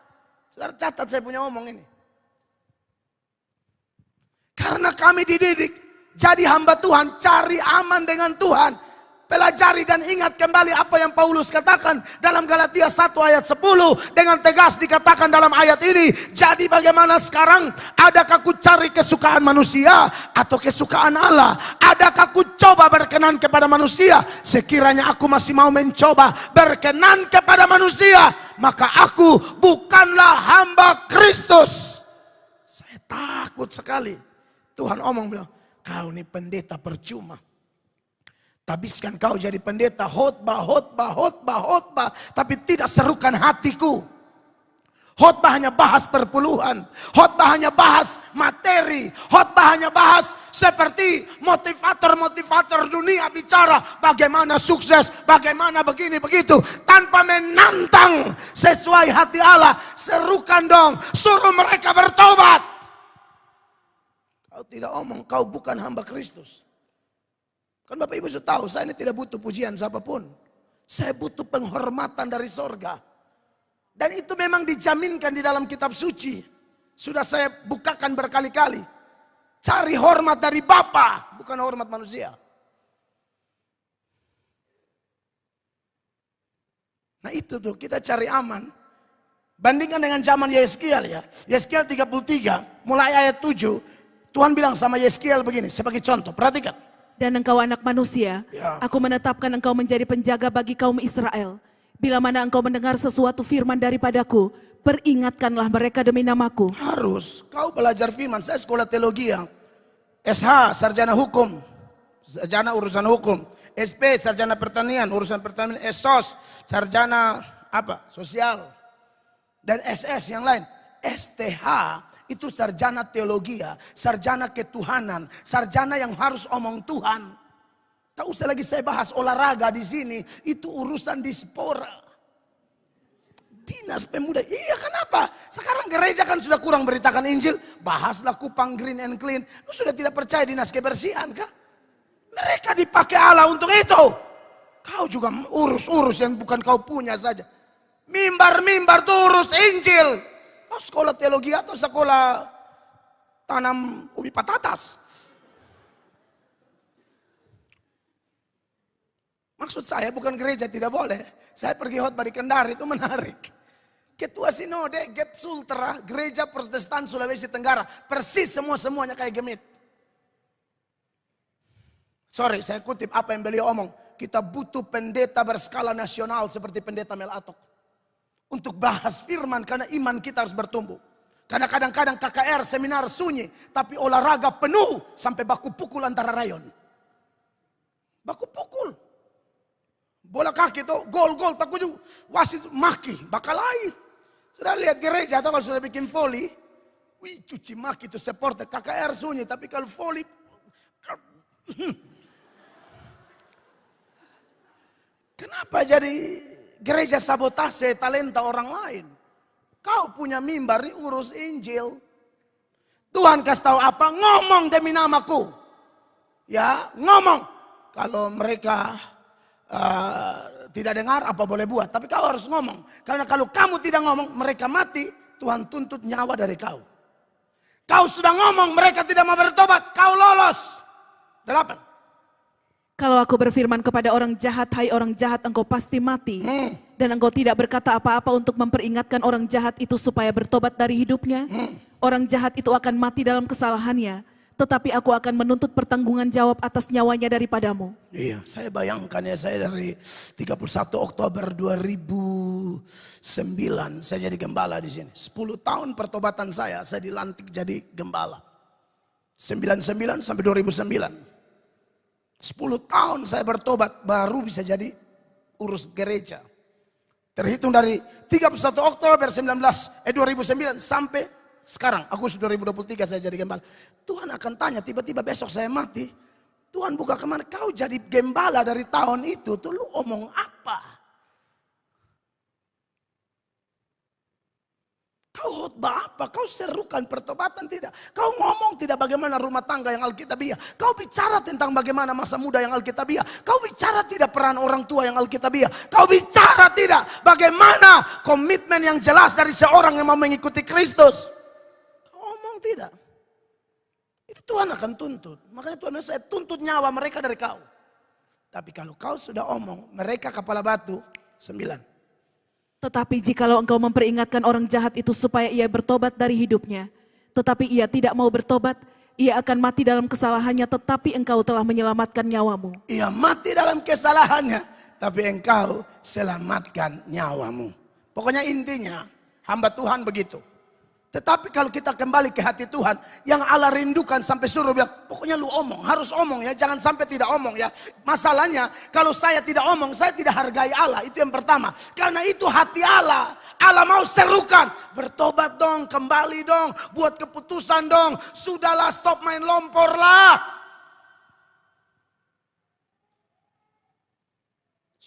Saudara catat saya punya omong ini. Karena kami dididik, jadi hamba Tuhan, cari aman dengan Tuhan. Pelajari dan ingat kembali apa yang Paulus katakan dalam Galatia 1 ayat 10. Dengan tegas dikatakan dalam ayat ini. Jadi bagaimana sekarang? Adakah ku cari kesukaan manusia atau kesukaan Allah? Adakah ku coba berkenan kepada manusia? Sekiranya aku masih mau mencoba berkenan kepada manusia, maka aku bukanlah hamba Kristus. Saya takut sekali. Tuhan omong bilang, kau ini pendeta percuma. Habiskan kau jadi pendeta khotbah, tapi tidak serukan hatiku. Khotbah hanya bahas perpuluhan, khotbah hanya bahas materi, khotbah hanya bahas seperti motivator dunia bicara bagaimana sukses, bagaimana begini begitu, tanpa menantang sesuai hati Allah. Serukan dong, suruh mereka bertobat. Kau tidak omong, kau bukan hamba Kristus. Kan Bapak Ibu sudah tahu, saya ini tidak butuh pujian siapapun. Saya butuh penghormatan dari sorga. Dan itu memang dijaminkan di dalam kitab suci. Sudah saya bukakan berkali-kali. Cari hormat dari Bapa, bukan hormat manusia. Nah itu tuh, kita cari aman. Bandingkan dengan zaman Yehezkiel ya. Yehezkiel 33, mulai ayat 7. Tuhan bilang sama Yeskiel begini, sebagai contoh, perhatikan. Dan engkau anak manusia, Ya. aku menetapkan engkau menjadi penjaga bagi kaum Israel. Bila mana engkau mendengar sesuatu firman daripadaku, peringatkanlah mereka demi namaku. Harus, kau belajar firman. Saya sekolah teologi ya. SH, sarjana hukum. Sarjana urusan hukum. SP, sarjana pertanian, urusan pertanian. SOS, sarjana apa? Sosial. Dan SS yang lain. STH, itu sarjana teologi ya. Sarjana ketuhanan. Sarjana yang harus omong Tuhan. Tak usah lagi saya bahas olahraga di sini. Itu urusan dispora. Dinas pemuda. Iya, kenapa? Sekarang gereja kan sudah kurang beritakan Injil. Bahaslah Kupang Green and Clean. Lu sudah tidak percaya dinas kebersihan kah? Mereka dipakai Allah untuk itu. Kau juga urus-urus yang bukan kau punya saja. Mimbar-mimbar tuh urus Injil. Kau sekolah teologi atau sekolah tanam ubi patatas? Maksud saya bukan gereja tidak boleh. Saya pergi khotbah di Kendari itu menarik. Ketua Sinode Gep Sultra, gereja Protestan Sulawesi Tenggara. Persis semuanya kayak Gemit. Sorry, saya kutip apa yang beliau omong. Kita butuh pendeta berskala nasional seperti pendeta Mel Atok. Untuk bahas firman karena iman kita harus bertumbuh. Karena kadang-kadang KKR seminar sunyi. Tapi olahraga penuh sampai baku pukul antara rayon. Baku pukul. Bola kaki itu gol-gol tak kuju wasit maki bakalai. Sudah lihat gereja atau kalau sudah bikin volley, wih cuci maki itu supporter KKR sunyi tapi kalau volley kenapa jadi gereja sabotase talenta orang lain? Kau punya mimbar nih urus Injil. Tuhan kasih tahu apa? Ngomong demi namaku. Ya, ngomong. Kalau mereka tidak dengar apa boleh buat. Tapi kau harus ngomong. Karena kalau kamu tidak ngomong mereka mati. Tuhan tuntut nyawa dari kau. Kau sudah ngomong mereka tidak mau bertobat. Kau lolos. 8. Kalau aku berfirman kepada orang jahat, hai orang jahat, engkau pasti mati. Dan engkau tidak berkata apa-apa untuk memperingatkan orang jahat itu supaya bertobat dari hidupnya. Orang jahat itu akan mati dalam kesalahannya. Tetapi aku akan menuntut pertanggungan jawab atas nyawanya daripadamu. Iya, saya bayangkan ya, saya dari 31 Oktober 2009 saya jadi gembala di sini. 10 tahun pertobatan saya dilantik jadi gembala. 99 sampai 2009. 10 tahun saya bertobat baru bisa jadi urus gereja. Terhitung dari 31 Oktober 2009 sampai sekarang, Agustus 2023 saya jadi gembala. Tuhan akan tanya, tiba-tiba besok saya mati. Tuhan buka kemana? Kau jadi gembala dari tahun itu, tuh lu omong apa? Kau khotbah apa? Kau serukan pertobatan tidak? Kau ngomong tidak bagaimana rumah tangga yang alkitabiah? Kau bicara tentang bagaimana masa muda yang alkitabiah? Kau bicara tidak peran orang tua yang alkitabiah? Kau bicara tidak bagaimana komitmen yang jelas dari seorang yang mau mengikuti Kristus? Tidak. Itu Tuhan akan tuntut. Makanya Tuhan bilang, saya tuntut nyawa mereka dari kau. Tapi kalau kau sudah omong, mereka kepala batu. 9. Tetapi jikalau engkau memperingatkan orang jahat itu supaya ia bertobat dari hidupnya. Tetapi ia tidak mau bertobat, ia akan mati dalam kesalahannya, tetapi engkau telah menyelamatkan nyawamu. Ia mati dalam kesalahannya, tapi engkau selamatkan nyawamu. Pokoknya intinya, hamba Tuhan begitu. Tetapi kalau kita kembali ke hati Tuhan, yang Allah rindukan sampai suruh bilang, pokoknya lu omong, harus omong ya, jangan sampai tidak omong ya. Masalahnya kalau saya tidak omong, saya tidak hargai Allah, itu yang pertama. Karena itu hati Allah, Allah mau serukan, bertobat dong, kembali dong, buat keputusan dong, sudahlah stop main lompor lah.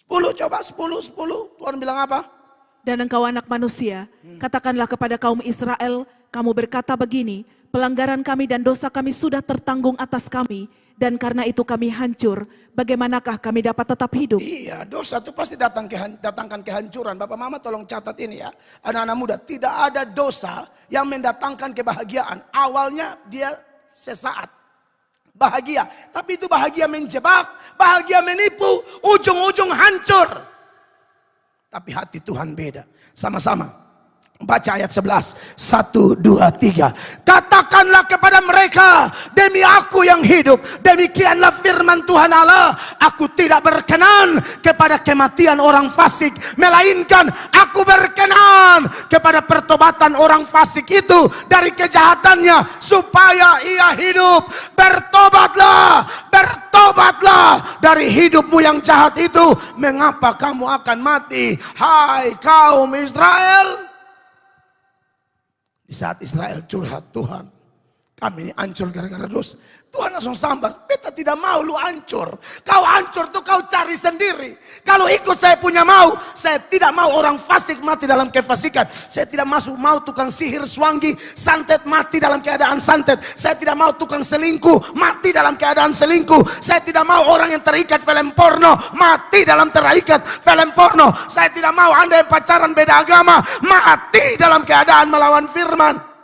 10 coba, 10, Tuhan bilang apa? Dan engkau anak manusia, katakanlah kepada kaum Israel, kamu berkata begini, pelanggaran kami dan dosa kami sudah tertanggung atas kami, dan karena itu kami hancur. Bagaimanakah kami dapat tetap hidup? Iya, dosa itu pasti datangkan kehancuran. Bapak mama tolong catat ini ya. Anak-anak muda, tidak ada dosa yang mendatangkan kebahagiaan. Awalnya dia sesaat bahagia, tapi itu bahagia menjebak, bahagia menipu, ujung-ujung hancur. Tapi hati Tuhan beda. Sama-sama Baca ayat 11. 1, 2, 3. Katakanlah kepada mereka, demi aku yang hidup, demikianlah firman Tuhan Allah, aku tidak berkenan kepada kematian orang fasik, melainkan aku berkenan kepada pertobatan orang fasik itu dari kejahatannya, supaya ia hidup. Bertobatlah, bertobatlah dari hidupmu yang jahat itu. Mengapa kamu akan mati, hai kaum Israel? Di saat Israel curhat, Tuhan kami ini hancur gara-gara dosa, Tuhan langsung sambar, beta tidak mau lu hancur. Kau hancur tuh kau cari sendiri. Kalau ikut saya punya mau, saya tidak mau orang fasik mati dalam kefasikan. Saya tidak mau tukang sihir swangi santet mati dalam keadaan santet. Saya tidak mau tukang selingkuh mati dalam keadaan selingkuh. Saya tidak mau orang yang terikat film porno mati dalam terikat film porno. Saya tidak mau Anda yang pacaran beda agama mati dalam keadaan melawan firman.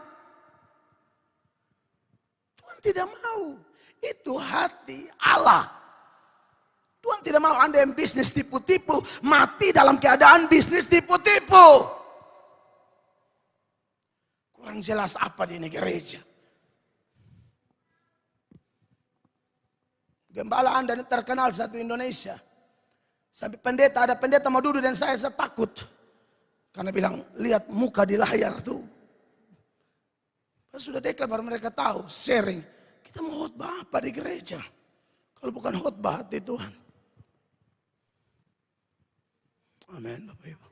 Tidak mau. Itu hati Allah. Tuhan tidak mau Anda yang bisnis tipu-tipu mati dalam keadaan bisnis tipu-tipu. Kurang jelas apa di ini gereja. Gembala Anda ini terkenal satu Indonesia. Sampai ada pendeta mau duduk dan saya takut. Karena bilang, lihat muka di layar tuh. Sudah dekat baru mereka tahu, sharing. Kita mau khotbah apa di gereja? Kalau bukan khotbah hati Tuhan. Amin Bapak Ibu.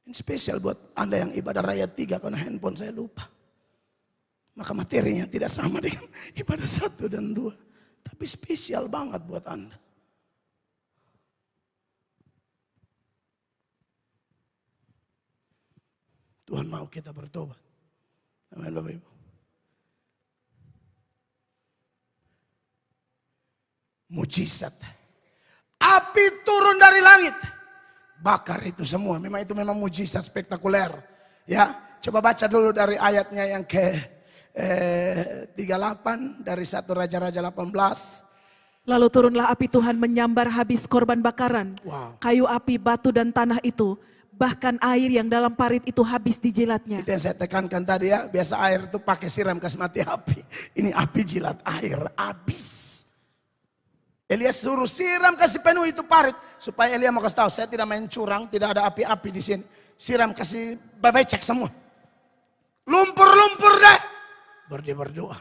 Ini spesial buat Anda yang ibadah raya 3 karena handphone saya lupa. Maka materinya tidak sama dengan ibadah 1 dan 2. Tapi spesial banget buat Anda. Tuhan mau kita bertobat. Amin Bapak Ibu. Mujizat. Api turun dari langit. Bakar itu semua. Itu memang mujizat spektakuler. Ya, coba baca dulu dari ayatnya yang ke 38 dari 1 Raja-Raja 18. Lalu turunlah api Tuhan menyambar habis korban bakaran. Wow. Kayu api, batu dan tanah itu. Bahkan air yang dalam parit itu habis dijilatnya. Itu yang saya tekankan tadi ya. Biasa air itu pakai siram kasih mati api. Ini api jilat air. Habis. Elia suruh siram kasih penuh itu parit. Supaya Elia mau kasih tahu. Saya tidak main curang. Tidak ada api-api di sini. Siram kasih becek semua. Lumpur-lumpur deh. Dia berdoa.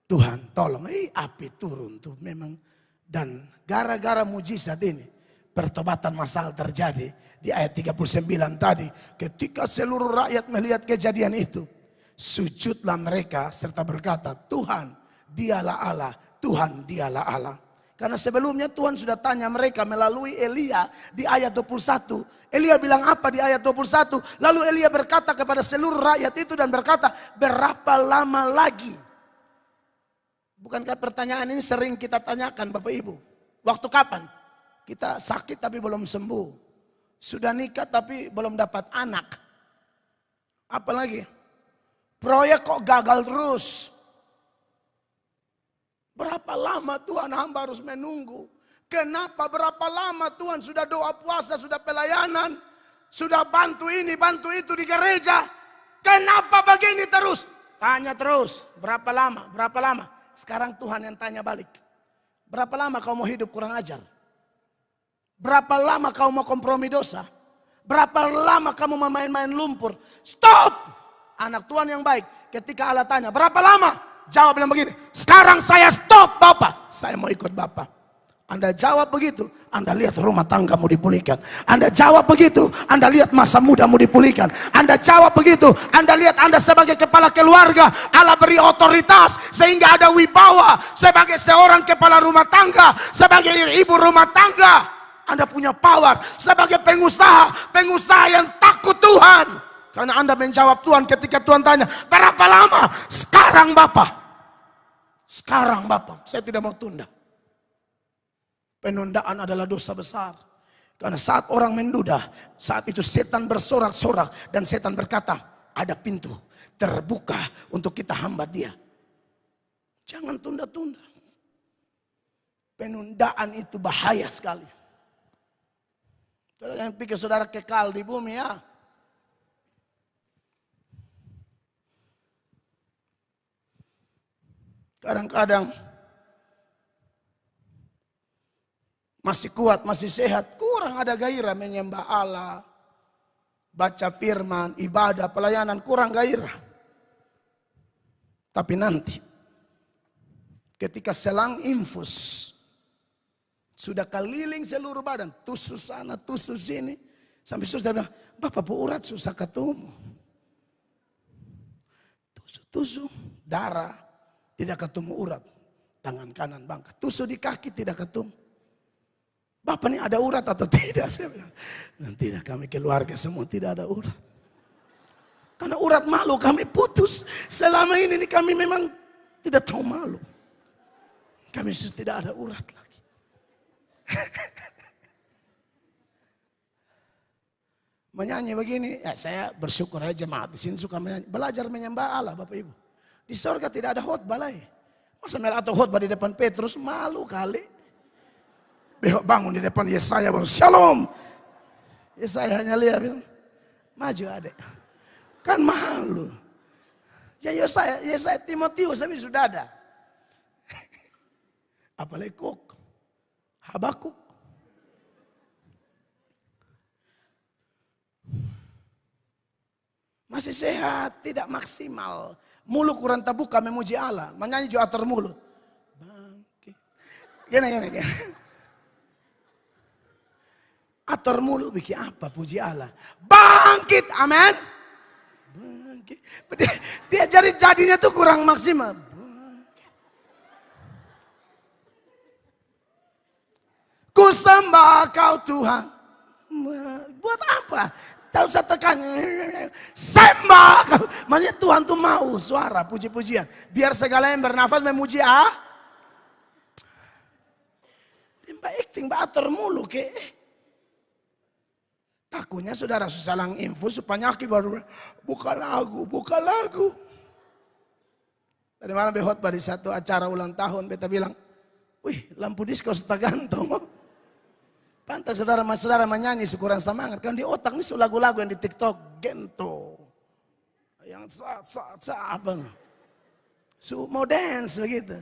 Tuhan tolong. Api turun tuh memang. Dan gara-gara mujizat ini. Pertobatan massal terjadi di ayat 39 tadi. Ketika seluruh rakyat melihat kejadian itu, sujudlah mereka serta berkata, Tuhan dialah Allah, Tuhan dialah Allah. Karena sebelumnya Tuhan sudah tanya mereka melalui Elia di ayat 21. Elia bilang apa di ayat 21? Lalu Elia berkata kepada seluruh rakyat itu dan berkata, berapa lama lagi? Bukankah pertanyaan ini sering kita tanyakan Bapak Ibu? Waktu kapan? Kita sakit tapi belum sembuh. Sudah nikah tapi belum dapat anak. Apalagi? Proyek kok gagal terus. Berapa lama Tuhan hamba harus menunggu? Kenapa berapa lama Tuhan sudah doa puasa, sudah pelayanan. Sudah bantu ini, bantu itu di gereja. Kenapa begini terus? Tanya terus. Berapa lama? Berapa lama? Sekarang Tuhan yang tanya balik. Berapa lama kau mau hidup kurang ajar? Berapa lama kau mau kompromi dosa? Berapa lama kamu mau main-main lumpur? Stop! Anak Tuhan yang baik. Ketika Allah tanya, berapa lama? Jawab bilang begini, sekarang saya stop Bapak. Saya mau ikut Bapak. Anda jawab begitu, Anda lihat rumah tanggamu dipulihkan. Anda jawab begitu, Anda lihat masa mudamu dipulihkan. Anda jawab begitu, Anda lihat Anda sebagai kepala keluarga, Allah beri otoritas sehingga ada wibawa. Sebagai seorang kepala rumah tangga, sebagai ibu rumah tangga, Anda punya power. Sebagai pengusaha yang takut Tuhan. Karena Anda menjawab Tuhan ketika Tuhan tanya, berapa lama? Sekarang Bapak. Sekarang Bapak, saya tidak mau tunda. Penundaan adalah dosa besar. Karena saat orang menduda, saat itu setan bersorak-sorak dan setan berkata, ada pintu terbuka untuk kita hambat dia. Jangan tunda-tunda. Penundaan itu bahaya sekali. Saudara jangan pikir saudara kekal di bumi ya. Kadang-kadang masih kuat, masih sehat, kurang ada gairah menyembah Allah, baca firman, ibadah, pelayanan, kurang gairah. Tapi nanti ketika selang infus sudah keliling seluruh badan, tusuk sana, tusuk sini, sampai sudah bilang, Bapak bu urat susah ketemu. Tusuk, darah, tidak ketemu urat. Tangan kanan bangkat, tusuk di kaki tidak ketemu. Bapak ini ada urat atau tidak? Saya bilang, tidak, kami keluarga semua tidak ada urat. Karena urat malu kami putus. Selama ini kami memang tidak tahu malu. Kami sudah tidak ada urat lagi. Menyanyi begini, ya saya bersyukur aja jemaat di sini suka menyanyi. Belajar menyembah Allah Bapak Ibu. Di surga tidak ada khotbah lah. Masa atau khotbah di depan Petrus, malu kali. Behok bangun di depan Yesaya baru shalom. Yesaya hanya lihat, maju adek. Kan malu. Ya Yesaya Timotius tapi sudah ada. Apalagi kok. Habakuk. Masih sehat, tidak maksimal. Mulut kurang terbuka memuji Allah. Menyanyi juga atur mulut. Bangkit. Gini. Atur mulut bikin apa puji Allah. Bangkit, amin. Bangkit. Dia jadinya tuh kurang maksimal. Ku sembah kau Tuhan. Buat apa? Tak usah tekan. Sembah kau. Maksudnya Tuhan tuh mau suara puji-pujian. Biar segala yang bernafas memuji Mbak acting, mbak atur mulu ke. Takutnya saudara salang infus supaya baru buka lagu. Tadi malam behot pada satu acara ulang tahun beta bilang, wih lampu disco setagantong. Pantas saudara menyanyi sekurang semangat. Kan di otak ini lagu-lagu yang di TikTok. Gento. Yang apa. Mau dance begitu.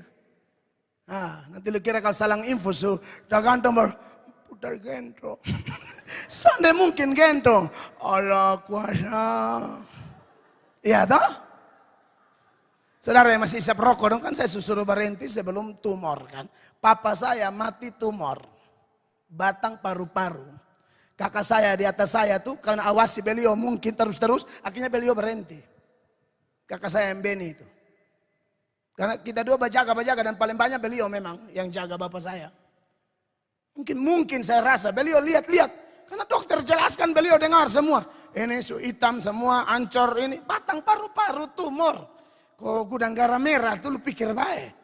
Nah, nanti lu kira kalau salang info udah ganteng putar gento. Sande mungkin gento. Allah kuasa. Iya toh? Saudara yang masih isap rokok dong kan saya suruh berhenti sebelum tumor kan. Papa saya mati tumor. Batang paru-paru. Kakak saya di atas saya tuh karena awasi beliau mungkin terus-terus akhirnya beliau berhenti. Kakak saya yang Beni itu. Karena kita dua berjaga dan paling banyak beliau memang yang jaga bapak saya. Mungkin saya rasa beliau lihat. Karena dokter jelaskan beliau dengar semua. Ini hitam semua ancor ini batang paru-paru tumor. Kok gudang garam merah tuh lu pikir baik.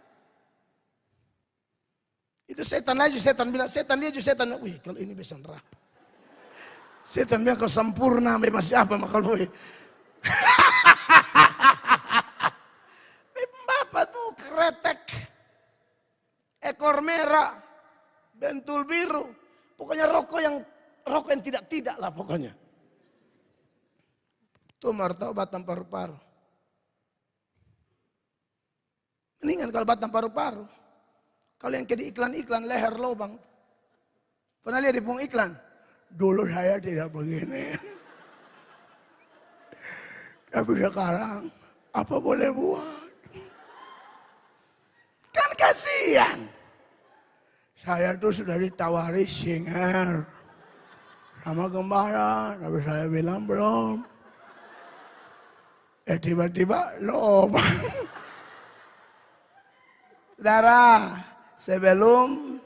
Itu setan bilang, setan dia juga setan. Wih kalau ini bisa neraka. Setan bilang kau sempurna, masih apa makal boy. Bapak tuh kretek. Ekor merah. Bentul biru. Pokoknya rokok yang tidak lah pokoknya. Tumor tahu batang paru-paru. Mendingan kalau batang paru-paru. Kalau yang ke di iklan leher lubang. Pernah lihat di pung iklan? Dulu saya tidak begini. Tapi sekarang apa boleh buat? Kan kasihan. Saya tuh sudah ditawari singer. Sama gembala. Tapi saya bilang belum. Tiba-tiba lubang. Saudara. Sebelum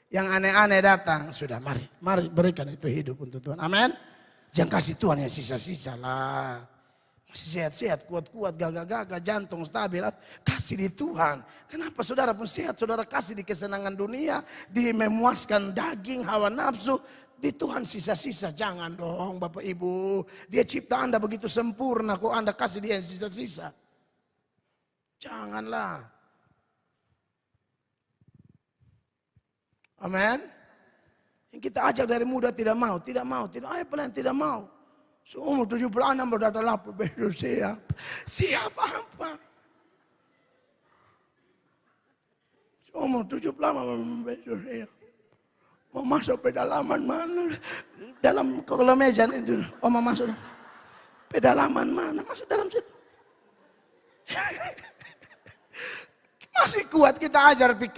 yang aneh-aneh datang, sudah mari berikan itu hidup untuk Tuhan. Amin. Jangan kasih Tuhan yang sisa-sisa lah. Masih sehat-sehat, kuat-kuat, gagah-gagah, jantung stabil. Kasih di Tuhan. Kenapa saudara pun sehat, saudara kasih di kesenangan dunia, di memuaskan daging, hawa nafsu. Di Tuhan sisa-sisa, jangan dong Bapak Ibu. Dia cipta Anda begitu sempurna, kok Anda kasih dia yang sisa-sisa. Janganlah. Amin. Yang kita ajak dari muda tidak mau. Ayo pelan, tidak mau. Seumur 76 berada lapar, besok siap. Siap apa? Seumur 78 besok siap. Mau masuk pedalaman mana? Dalam kolom meja itu. Oh mau masuk. Pedalaman mana? Masuk dalam situ. Masih kuat kita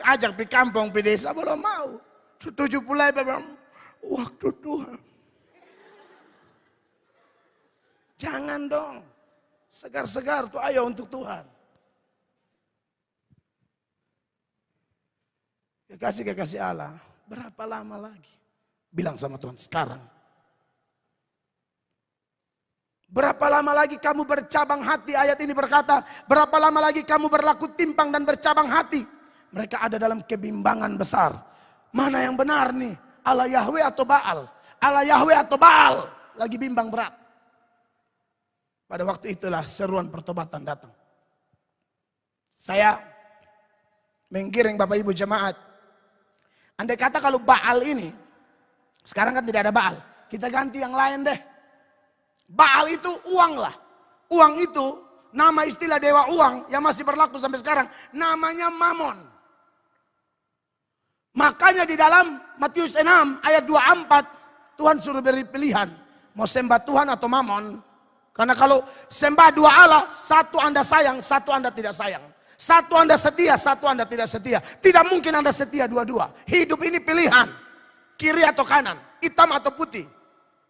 ajak di kampung, di desa, belum mau. 70 waktu Tuhan. Jangan dong. Segar-segar tuh ayo untuk Tuhan. Kekasih Allah. Berapa lama lagi? Bilang sama Tuhan sekarang. Berapa lama lagi kamu bercabang hati? Ayat ini berkata, berapa lama lagi kamu berlaku timpang dan bercabang hati? Mereka ada dalam kebimbangan besar. Mana yang benar nih? Allah Yahweh atau Baal? Allah Yahweh atau Baal? Lagi bimbang berat. Pada waktu itulah seruan pertobatan datang. Saya menggiring Bapak Ibu jemaat. Andai kata kalau Baal ini, sekarang kan tidak ada Baal. Kita ganti yang lain deh. Baal itu uang lah. Uang itu nama istilah dewa uang yang masih berlaku sampai sekarang. Namanya Mamon. Makanya di dalam Matius 6 ayat 24 Tuhan suruh beri pilihan. Mau sembah Tuhan atau Mamon. Karena kalau sembah dua Allah, satu Anda sayang, satu Anda tidak sayang. Satu Anda setia, satu Anda tidak setia. Tidak mungkin Anda setia dua-dua. Hidup ini pilihan. Kiri atau kanan, hitam atau putih.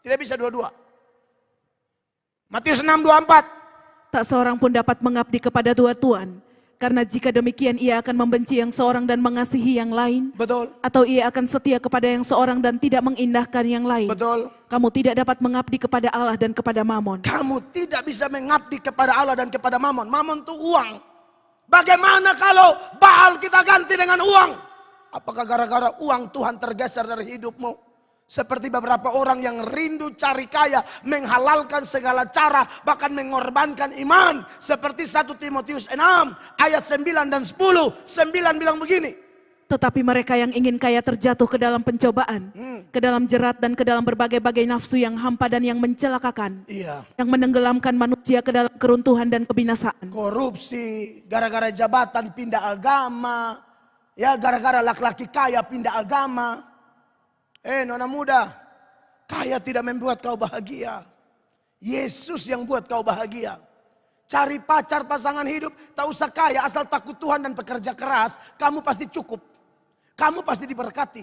Tidak bisa dua-dua. Matius 6:24. Tak seorang pun dapat mengabdi kepada dua tuan. Karena jika demikian ia akan membenci yang seorang dan mengasihi yang lain. Betul. Atau ia akan setia kepada yang seorang dan tidak mengindahkan yang lain. Betul. Kamu tidak dapat mengabdi kepada Allah dan kepada Mamon. Kamu tidak bisa mengabdi kepada Allah dan kepada Mamon. Mamon itu uang. Bagaimana kalau Baal kita ganti dengan uang? Apakah gara-gara uang Tuhan tergeser dari hidupmu? Seperti beberapa orang yang rindu cari kaya, menghalalkan segala cara, bahkan mengorbankan iman. Seperti 1 Timotius 6 ayat 9 dan 10. 9 bilang begini. Tetapi mereka yang ingin kaya terjatuh ke dalam pencobaan, ke dalam jerat dan ke dalam berbagai-bagai nafsu yang hampa dan yang mencelakakan. Iya. Yang menenggelamkan manusia ke dalam keruntuhan dan kebinasaan. Korupsi, gara-gara jabatan pindah agama. Ya, gara-gara laki-laki kaya pindah agama. Nona muda, kaya tidak membuat kau bahagia. Yesus yang buat kau bahagia. Cari pacar pasangan hidup, tak usah kaya, asal takut Tuhan dan bekerja keras, kamu pasti cukup. Kamu pasti diberkati.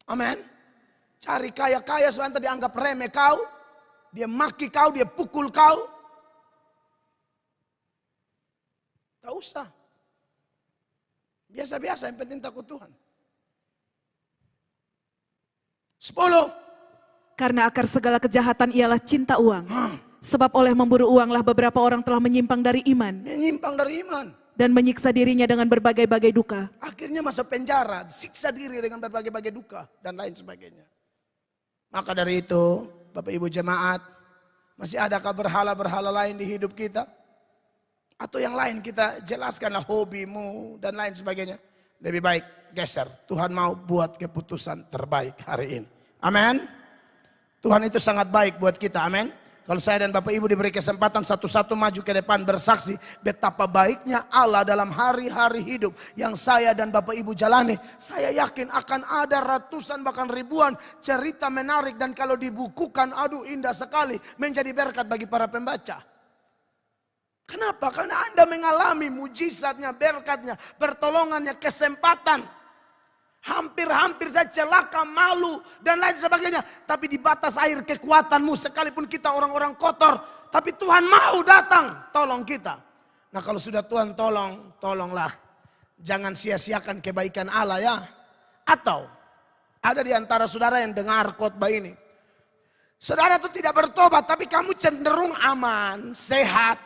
Amin. Cari kaya-kaya soalnya dianggap remeh kau. Dia maki kau, dia pukul kau. Tak usah. Biasa-biasa, yang penting takut Tuhan. 10. Karena akar segala kejahatan ialah cinta uang. Sebab oleh memburu uanglah beberapa orang telah menyimpang dari iman. Menyimpang dari iman. Dan menyiksa dirinya dengan berbagai-bagai duka. Akhirnya masuk penjara, siksa diri dengan berbagai-bagai duka dan lain sebagainya. Maka dari itu, Bapak Ibu jemaat, masih adakah berhala-berhala lain di hidup kita? Atau yang lain kita jelaskanlah hobimu dan lain sebagainya. Lebih baik geser. Tuhan mau buat keputusan terbaik hari ini. Amin. Tuhan itu sangat baik buat kita. Amin. Kalau saya dan Bapak Ibu diberi kesempatan satu-satu maju ke depan bersaksi betapa baiknya Allah dalam hari-hari hidup yang saya dan Bapak Ibu jalani. Saya yakin akan ada ratusan bahkan ribuan cerita menarik dan kalau dibukukan aduh indah sekali menjadi berkat bagi para pembaca. Kenapa? Karena Anda mengalami mujizatnya, berkatnya, pertolongannya, kesempatan. Hampir-hampir saya celaka, malu, dan lain sebagainya. Tapi di batas air kekuatanmu, sekalipun kita orang-orang kotor. Tapi Tuhan mau datang, tolong kita. Nah kalau sudah Tuhan tolong, tolonglah. Jangan sia-siakan kebaikan Allah ya. Atau ada di antara saudara yang dengar khotbah ini. Saudara itu tidak bertobat, tapi kamu cenderung aman, sehat,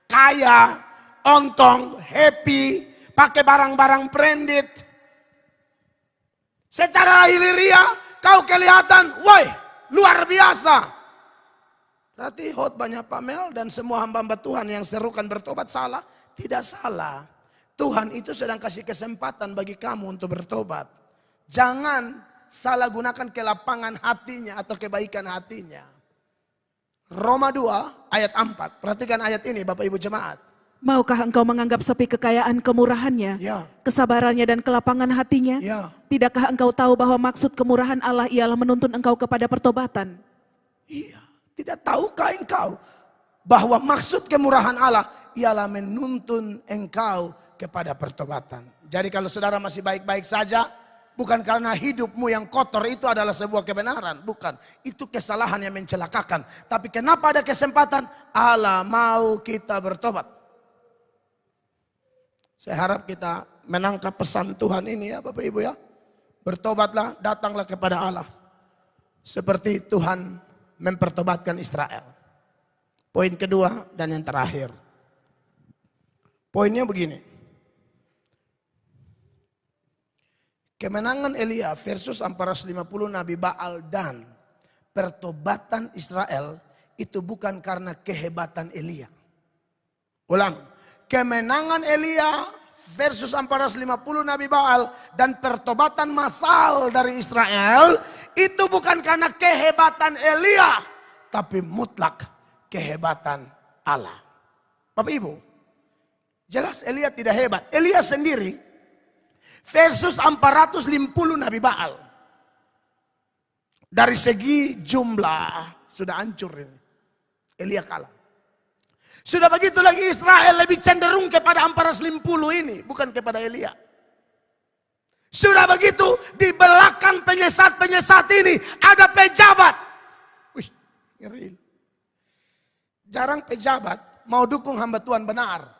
kaya, ontong, happy, pakai barang-barang branded. Secara hiliriah kau kelihatan, woi luar biasa. Berarti khotbahnya Pak Mel dan semua hamba-hamba Tuhan yang serukan bertobat salah? Tidak salah. Tuhan itu sedang kasih kesempatan bagi kamu untuk bertobat. Jangan salah gunakan kelapangan hatinya atau kebaikan hatinya. Roma 2 ayat 4. Perhatikan ayat ini Bapak Ibu jemaat. Maukah engkau menganggap sepi kekayaan kemurahannya, Ya. kesabarannya dan kelapangan hatinya? Ya. Tidakkah engkau tahu bahwa maksud kemurahan Allah ialah menuntun engkau kepada pertobatan? Iya. Tidak tahukah engkau bahwa maksud kemurahan Allah ialah menuntun engkau kepada pertobatan. Jadi kalau saudara masih baik-baik saja, bukan karena hidupmu yang kotor itu adalah sebuah kebenaran. Bukan. Itu kesalahan yang mencelakakan. Tapi kenapa ada kesempatan? Allah mau kita bertobat. Saya harap kita menangkap pesan Tuhan ini ya Bapak Ibu ya. Bertobatlah, datanglah kepada Allah. Seperti Tuhan mempertobatkan Israel. Poin kedua dan yang terakhir. Poinnya begini. Kemenangan Elia versus 450 Nabi Baal dan pertobatan Israel itu bukan karena kehebatan Elia. Ulang. Kemenangan Elia versus 450 Nabi Baal dan pertobatan massal dari Israel itu bukan karena kehebatan Elia, tapi mutlak kehebatan Allah. Bapak Ibu, jelas Elia tidak hebat. Elia sendiri versus 450 Nabi Baal. Dari segi jumlah sudah hancur ini. Elia kalah. Sudah begitu lagi Israel lebih cenderung kepada 450 ini, bukan kepada Elia. Sudah begitu di belakang penyesat-penyesat ini ada pejabat. Wih, ngeri. Jarang pejabat mau dukung hamba Tuhan benar.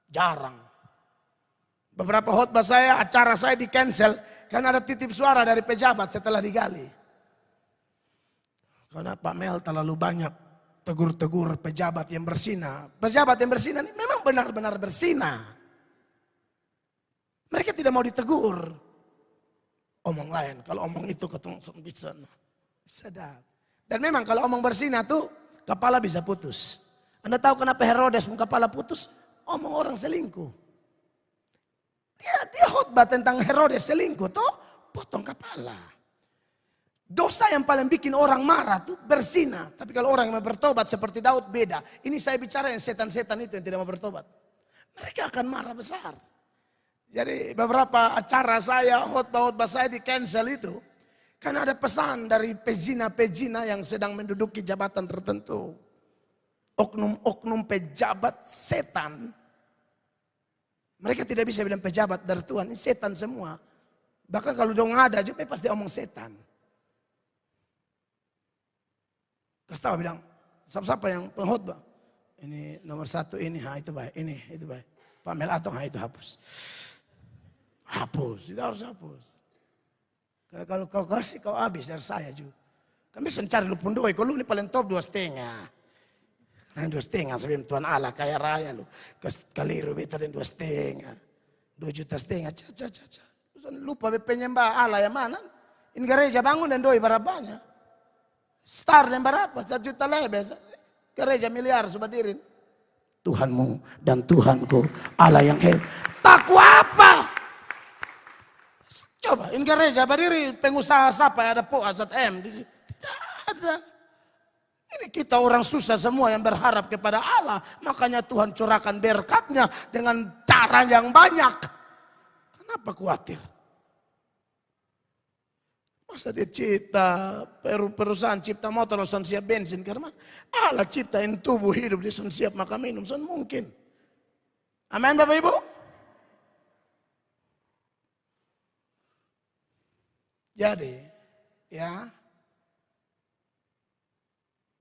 Jarang. Beberapa khotbah saya, acara saya di cancel karena ada titip suara dari pejabat setelah digali. Karena Pak Mel terlalu banyak tegur-tegur pejabat yang bersinah. Pejabat yang bersinah ini memang benar-benar bersinah. Mereka tidak mau ditegur. Omong lain, kalau omong itu ketemu bisa sedap. Dan memang kalau omong bersinah tuh kepala bisa putus. Anda tahu kenapa Herodes kepala putus? Omong orang selingkuh. Dia khotbah tentang Herodes selingkuh tuh potong kepala. Dosa yang paling bikin orang marah tuh bersinah. Tapi kalau orang yang mau bertobat seperti Daud beda. Ini saya bicara yang setan-setan itu yang tidak mau bertobat. Mereka akan marah besar. Jadi beberapa acara saya, khotbah-khotbah saya di cancel itu. Karena ada pesan dari pezina-pezina yang sedang menduduki jabatan tertentu. Oknum-oknum pejabat setan. Mereka tidak bisa bilang pejabat dari Tuhan. Ini setan semua. Bahkan kalau dong ada juga pasti omong setan. Kasih bilang, siapa yang pengkhotbah? Ini nomor 1 ini, itu baik, ini, itu baik. Pak Mel Atong, itu hapus. Hapus, itu harus hapus. Kalau kau kasih, kau habis dari saya juga. Kami mencari lu pun doi, kalau lu ini paling top 2,5. Karena 2,5 sebelum Tuhan Allah, kaya raya lu. Kaliru beta dan 2,5. 2,5 juta. Caca. Lupa penyembah Allah yang mana. Ini gereja bangun dan doi berapanya. Star dan berapa? 1 juta lebih. Gereja miliar sudah berdiri. Tuhanmu dan Tuhanku Allah yang hebat. Takwa apa? Coba ini gereja berdiri pengusaha siapa ada Po Azat M di sini. Tidak ada. Ini kita orang susah semua yang berharap kepada Allah. Makanya Tuhan curahkan berkatnya dengan cara yang banyak. Kenapa khawatir? Masa dia cipta perusahaan cipta motor langsung siap bensin karena Allah ciptain tubuh hidup dia siap makan minum mungkin. Amin Bapak Ibu. Jadi ya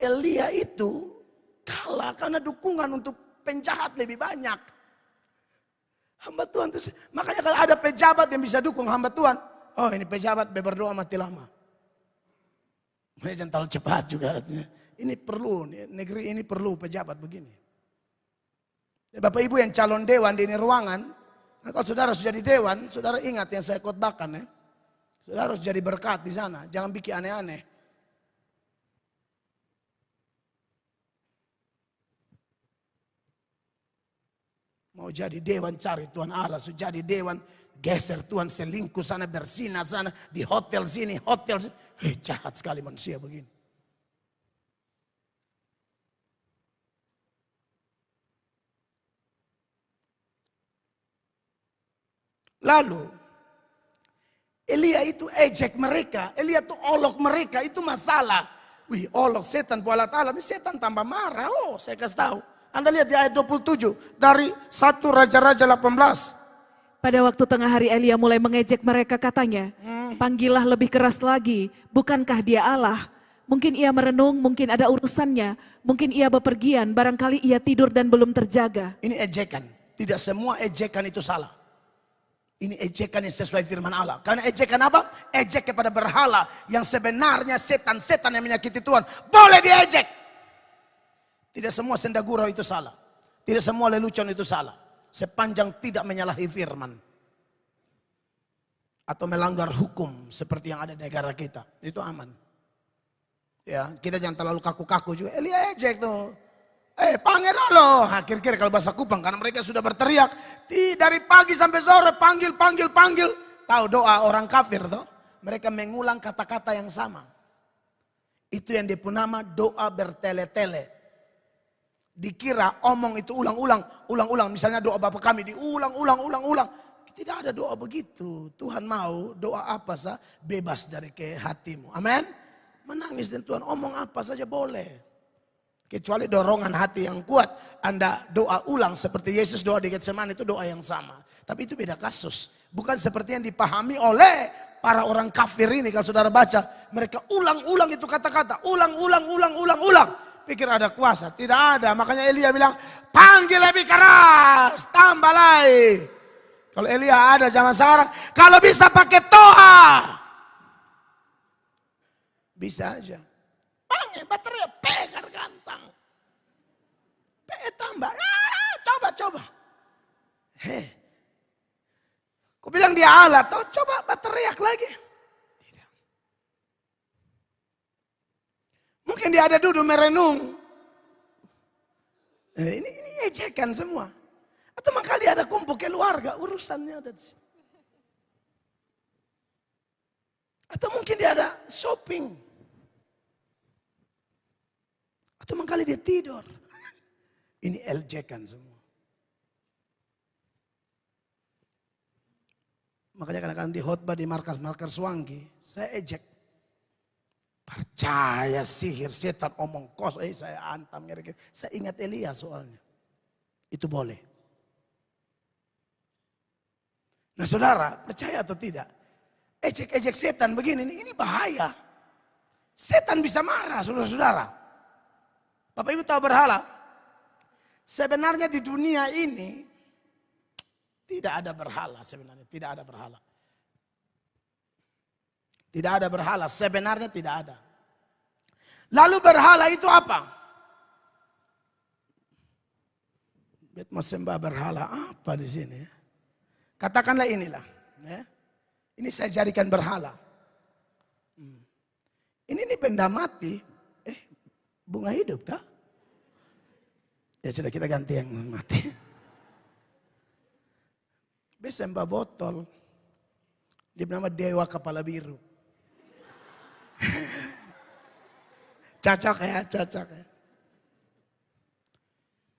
Elia itu kalah karena dukungan untuk penjahat lebih banyak. Hamba Tuhan itu makanya kalau ada pejabat yang bisa dukung hamba Tuhan. Oh ini pejabat berdoa mati lama. Jangan terlalu cepat juga. Ini perlu, negeri ini perlu pejabat begini. Bapak Ibu yang calon dewan di ini ruangan. Kalau saudara sudah jadi dewan, saudara ingat yang saya khotbahkan ya. Saudara harus jadi berkat di sana. Jangan bikin aneh-aneh. Mau jadi dewan cari Tuhan Allah. Sudah jadi dewan Geser Tuhan, selingkuh sana, bersinah sana, di hotel sini, hotel sini. Jahat sekali manusia begini. Lalu Elia itu ejek mereka, Elia itu olok mereka, itu masalah. Wih, olok setan bu Allah Ta'ala, ini setan tambah marah. Oh, saya kasih tahu. Anda lihat di ayat 27 dari 1 Raja-Raja 18. Pada waktu tengah hari Elia mulai mengejek mereka katanya, panggillah lebih keras lagi, bukankah dia Allah? Mungkin ia merenung, mungkin ada urusannya, mungkin ia bepergian, barangkali ia tidur dan belum terjaga. Ini ejekan, tidak semua ejekan itu salah. Ini ejekan yang sesuai firman Allah. Karena ejekan apa? Ejek kepada berhala yang sebenarnya setan-setan yang menyakiti Tuhan. Boleh diejek. Tidak semua senda gurau itu salah. Tidak semua lelucon itu salah. Sepanjang tidak menyalahi firman. Atau melanggar hukum seperti yang ada di negara kita. Itu aman. Ya, kita jangan terlalu kaku-kaku juga. Elia ejek tuh. Panggil dulu. Kira-kira kalau bahasa Kupang, karena mereka sudah berteriak. Dari pagi sampai sore, panggil. Tahu doa orang kafir tuh. Mereka mengulang kata-kata yang sama. Itu yang dia pun nama doa bertele-tele. Dikira omong itu ulang-ulang. Misalnya doa Bapa kami diulang. Tidak ada doa begitu. Tuhan mau doa apa sah bebas dari ke hatimu. Amin. Menangis dan Tuhan omong apa saja boleh. Kecuali dorongan hati yang kuat. Anda doa ulang seperti Yesus doa di Getsemani itu doa yang sama. Tapi itu beda kasus. Bukan seperti yang dipahami oleh para orang kafir ini. Kalau saudara baca. Mereka ulang-ulang itu kata-kata. Ulang. Pikir ada kuasa. Tidak ada. Makanya Elia bilang. Panggil lebih keras. Tambah lagi. Kalau Elia ada zaman sekarang. Kalau bisa pakai toa. Bisa aja. Panggil baterai. Pegar gantang. Tambah. Coba. Kau bilang dia Allah. Coba bateriak lagi. Mungkin dia ada duduk merenung. Ini ejekan semua. Atau mungkin dia ada kumpul keluarga, urusannya ada di sini. Atau mungkin dia ada shopping. Atau mungkin dia tidur. Ini ejekan semua. Makanya kadang-kadang di khotbah di markas-markas Swangi, saya ejek. Percaya sihir setan omong kos, saya antam. Saya ingat Elia soalnya. Itu boleh. Nah saudara, percaya atau tidak? Ejek-ejek setan begini, ini bahaya. Setan bisa marah saudara-saudara. Bapak Ibu tahu berhala? Sebenarnya di dunia ini tidak ada berhala sebenarnya, tidak ada berhala. Tidak ada berhala, sebenarnya tidak ada. Lalu berhala itu apa? Mau sembah berhala apa di sini? Katakanlah inilah. Ya. Ini saya jadikan berhala. Ini benda mati. Bunga hidup kah? Ya sudah kita ganti yang mati. Sembah botol. Dia bernama Dewa Kepala Biru. Cocok ya.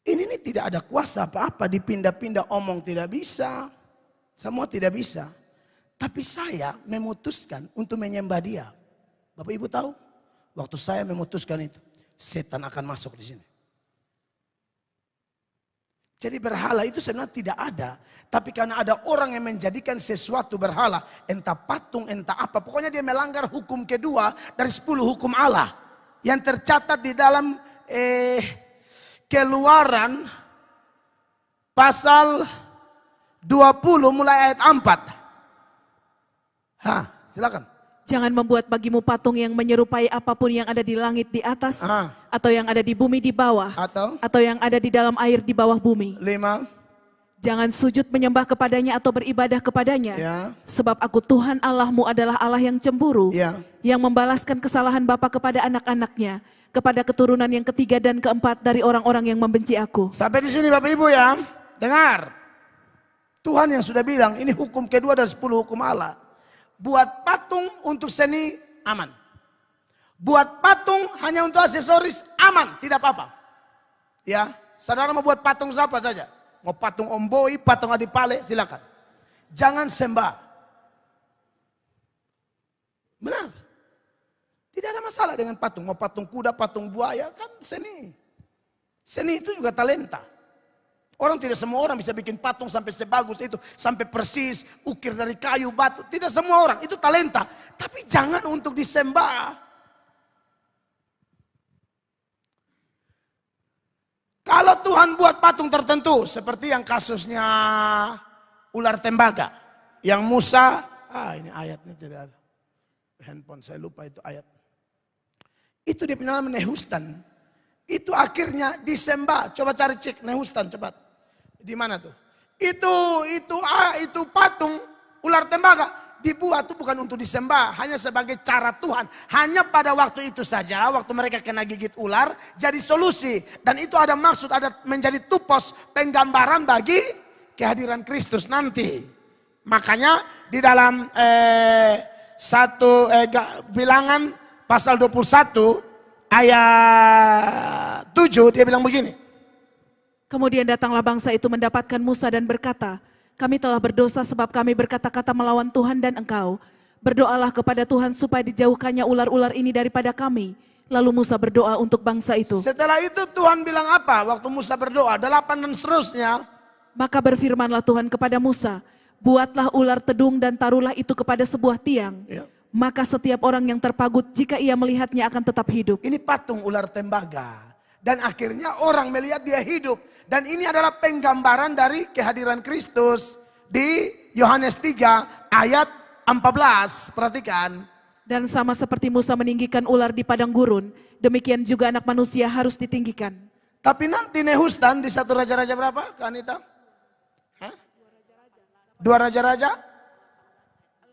Ini tidak ada kuasa apa-apa. Dipindah-pindah omong tidak bisa. Semua tidak bisa. Tapi saya memutuskan untuk menyembah dia. Bapak Ibu tahu? Waktu saya memutuskan itu. Setan akan masuk di sini. Jadi berhala itu sebenarnya tidak ada. Tapi karena ada orang yang menjadikan sesuatu berhala. Entah patung, entah apa. Pokoknya dia melanggar hukum kedua dari 10 hukum Allah. Yang tercatat di dalam Keluaran pasal 20 mulai ayat 4. Silakan. Jangan membuat bagimu patung yang menyerupai apapun yang ada di langit di atas, atau yang ada di bumi di bawah, atau yang ada di dalam air di bawah bumi. 5. Jangan sujud menyembah kepadanya atau beribadah kepadanya. Sebab aku Tuhan Allahmu adalah Allah yang cemburu, yang membalaskan kesalahan bapa kepada anak-anaknya, kepada keturunan yang ketiga dan keempat dari orang-orang yang membenci aku. Sampai di sini Bapak Ibu ya, dengar. Tuhan yang sudah bilang ini hukum kedua dari 10 hukum Allah. Buat patung untuk seni aman. Buat patung hanya untuk aksesoris aman, tidak apa-apa. Ya, saudara mau buat patung siapa saja. Mau patung Om Boy, patung Adi Pale, silakan. Jangan sembah. Benar. Tidak ada masalah dengan patung. Mau patung kuda, patung buaya, kan seni. Seni itu juga talenta. Orang tidak semua orang bisa bikin patung sampai sebagus itu. Sampai persis, ukir dari kayu, batu. Tidak semua orang, itu talenta. Tapi jangan untuk disembah. Kalau Tuhan buat patung tertentu. Seperti yang kasusnya ular tembaga. Yang Musa, ini ayatnya tidak ada. Handphone saya lupa itu ayat. Itu dia nama Nehustan. Itu akhirnya disembah. Coba cari cek Nehustan cepat. Di mana tuh? Itu patung ular tembaga dibuat tuh bukan untuk disembah, hanya sebagai cara Tuhan. Hanya pada waktu itu saja, waktu mereka kena gigit ular, jadi solusi. Dan itu ada maksud, ada menjadi tupos penggambaran bagi kehadiran Kristus nanti. Makanya di dalam Bilangan pasal 21 ayat 7 dia bilang begini. Kemudian datanglah bangsa itu mendapatkan Musa dan berkata, kami telah berdosa sebab kami berkata-kata melawan Tuhan dan engkau. Berdoalah kepada Tuhan supaya dijauhkannya ular-ular ini daripada kami. Lalu Musa berdoa untuk bangsa itu. Setelah itu Tuhan bilang apa? Waktu Musa berdoa 8 dan seterusnya. Maka berfirmanlah Tuhan kepada Musa, buatlah ular tedung dan taruhlah itu kepada sebuah tiang. Ya. Maka setiap orang yang terpagut jika ia melihatnya akan tetap hidup. Ini patung ular tembaga. Dan akhirnya orang melihat dia hidup. Dan ini adalah penggambaran dari kehadiran Kristus. Di Yohanes 3 ayat 14. Perhatikan. Dan sama seperti Musa meninggikan ular di padang gurun, demikian juga anak manusia harus ditinggikan. Tapi nanti Nehustan di 1 Raja-Raja berapa Kak Anita? 2 Raja-Raja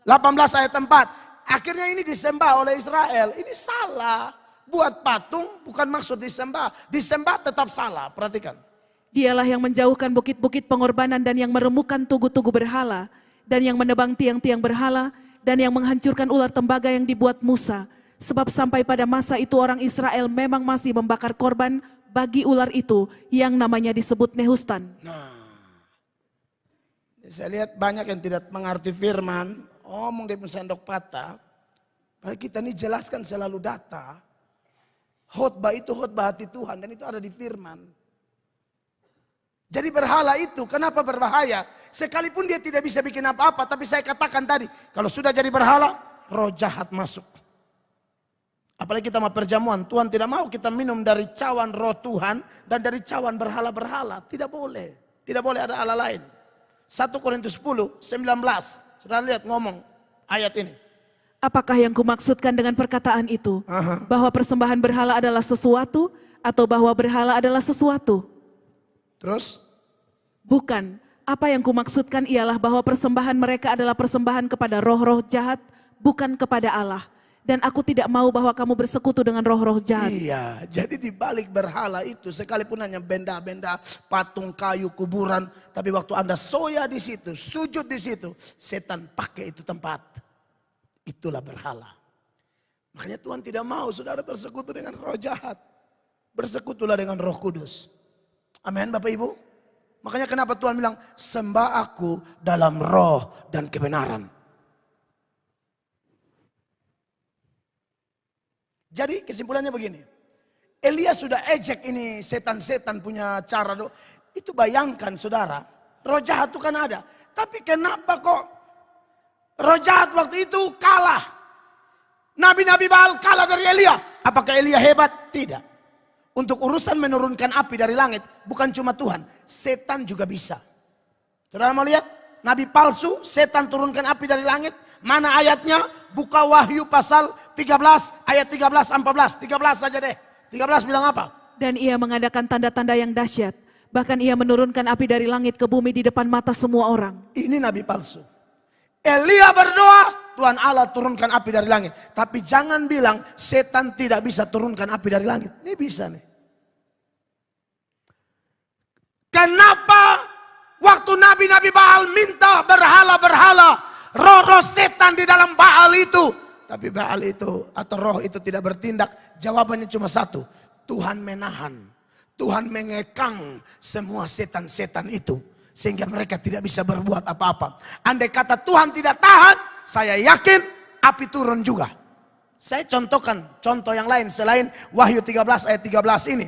18 ayat 4. Akhirnya ini disembah oleh Israel. Ini salah. Buat patung bukan maksud disembah. Disembah tetap salah. Perhatikan. Dialah yang menjauhkan bukit-bukit pengorbanan dan yang meremukkan tugu-tugu berhala. Dan yang menebang tiang-tiang berhala. Dan yang menghancurkan ular tembaga yang dibuat Musa. Sebab sampai pada masa itu orang Israel memang masih membakar korban bagi ular itu yang namanya disebut Nehustan. Nah, saya lihat banyak yang tidak mengerti firman. Omong dia pun sendok patah. Padahal kita ini jelaskan selalu data. Khotbah itu khotbah hati Tuhan dan itu ada di firman. Jadi berhala itu kenapa berbahaya? Sekalipun dia tidak bisa bikin apa-apa, tapi saya katakan tadi, kalau sudah jadi berhala, roh jahat masuk. Apalagi kita mau perjamuan, Tuhan tidak mau kita minum dari cawan roh Tuhan dan dari cawan berhala-berhala. Tidak boleh. Tidak boleh ada Allah lain. 1 Korintus 10, 19. Sudah lihat ngomong ayat ini. Apakah yang kumaksudkan dengan perkataan itu? Bahwa persembahan berhala adalah sesuatu atau bahwa berhala adalah sesuatu? Terus? Bukan. Apa yang kumaksudkan ialah bahwa persembahan mereka adalah persembahan kepada roh-roh jahat, bukan kepada Allah. Dan aku tidak mau bahwa kamu bersekutu dengan roh-roh jahat. Iya, jadi di balik berhala itu sekalipun hanya benda-benda, patung kayu, kuburan. Tapi waktu Anda soya di situ, sujud di situ, setan pakai itu tempat. Itulah berhala. Makanya Tuhan tidak mau saudara bersekutu dengan roh jahat. Bersekutulah dengan Roh Kudus. Amin Bapak Ibu. Makanya kenapa Tuhan bilang, sembah aku dalam roh dan kebenaran. Jadi kesimpulannya begini. Elia sudah ejek ini setan-setan punya cara. Itu bayangkan saudara. Roh jahat itu kan ada. Tapi kenapa kok roh jahat waktu itu kalah? Nabi-nabi Baal kalah dari Elia. Apakah Elia hebat? Tidak. Untuk urusan menurunkan api dari langit. Bukan cuma Tuhan. Setan juga bisa. Saudara mau lihat? Nabi palsu, setan turunkan api dari langit. Mana ayatnya? Buka Wahyu pasal 13 ayat 13-14. 13 saja deh. 13 bilang apa? Dan ia mengadakan tanda-tanda yang dahsyat. Bahkan ia menurunkan api dari langit ke bumi di depan mata semua orang. Ini nabi palsu. Elia berdoa, Tuhan Allah turunkan api dari langit. Tapi jangan bilang setan tidak bisa turunkan api dari langit. Ini bisa nih. Kenapa Waktu nabi-nabi Baal minta berhala-berhala, roh-roh setan di dalam Baal itu. Tapi Baal itu atau roh itu tidak bertindak. Jawabannya cuma satu. Tuhan menahan. Tuhan mengekang semua setan-setan itu. Sehingga mereka tidak bisa berbuat apa-apa. Andai kata Tuhan tidak tahan, saya yakin api turun juga. Saya contohkan contoh yang lain selain Wahyu 13 ayat 13 ini.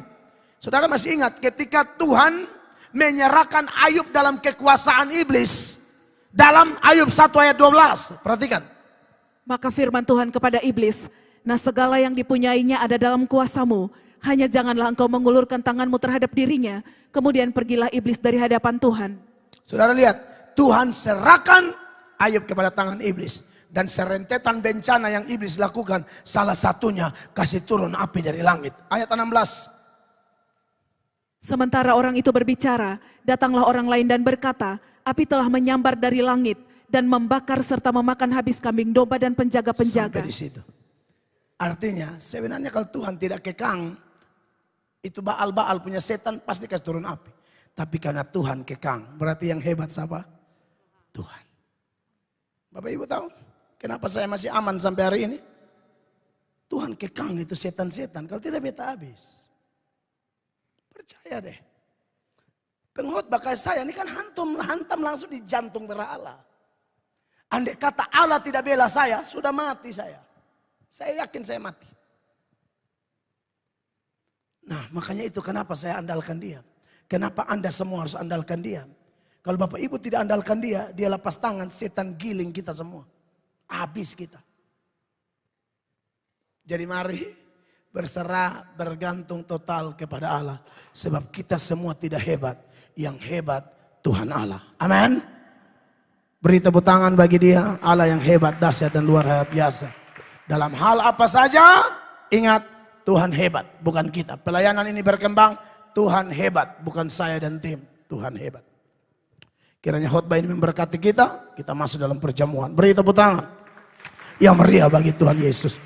Saudara masih ingat ketika Tuhan menyerahkan Ayub dalam kekuasaan iblis. Dalam Ayub 1 ayat 12. Perhatikan. Maka firman Tuhan kepada iblis, nah segala yang dipunyainya ada dalam kuasamu. Hanya janganlah engkau mengulurkan tanganmu terhadap dirinya. Kemudian pergilah iblis dari hadapan Tuhan. Saudara lihat, Tuhan serahkan Ayub kepada tangan iblis. Dan serentetan bencana yang iblis lakukan, salah satunya kasih turun api dari langit. Ayat 16. Sementara orang itu berbicara, datanglah orang lain dan berkata, api telah menyambar dari langit dan membakar serta memakan habis kambing domba dan penjaga-penjaga. Sampai di situ. Artinya sebenarnya kalau Tuhan tidak kekang, itu Baal-Baal punya setan pasti kasih turun api. Tapi karena Tuhan kekang, berarti yang hebat siapa? Tuhan. Bapak Ibu tahu kenapa saya masih aman sampai hari ini? Tuhan kekang itu setan-setan, kalau tidak beta habis. Percaya deh. Pengkhotbah kayak saya ini kan hantam langsung di jantung berhala. Andai kata Allah tidak bela saya, sudah mati saya. Saya yakin saya mati. Nah makanya itu kenapa saya andalkan dia. Kenapa Anda semua harus andalkan dia. Kalau Bapak Ibu tidak andalkan dia, dia lepas tangan, setan giling kita semua. Habis kita. Jadi mari berserah, bergantung total kepada Allah. Sebab kita semua tidak hebat. Yang hebat Tuhan Allah. Amin. Beri tepuk tangan bagi dia. Allah yang hebat, dahsyat dan luar biasa. Dalam hal apa saja, ingat Tuhan hebat, bukan kita. Pelayanan ini berkembang, Tuhan hebat, bukan saya dan tim. Tuhan hebat. Kiranya khotbah ini memberkati kita masuk dalam perjamuan. Beri tepuk tangan yang meriah bagi Tuhan Yesus.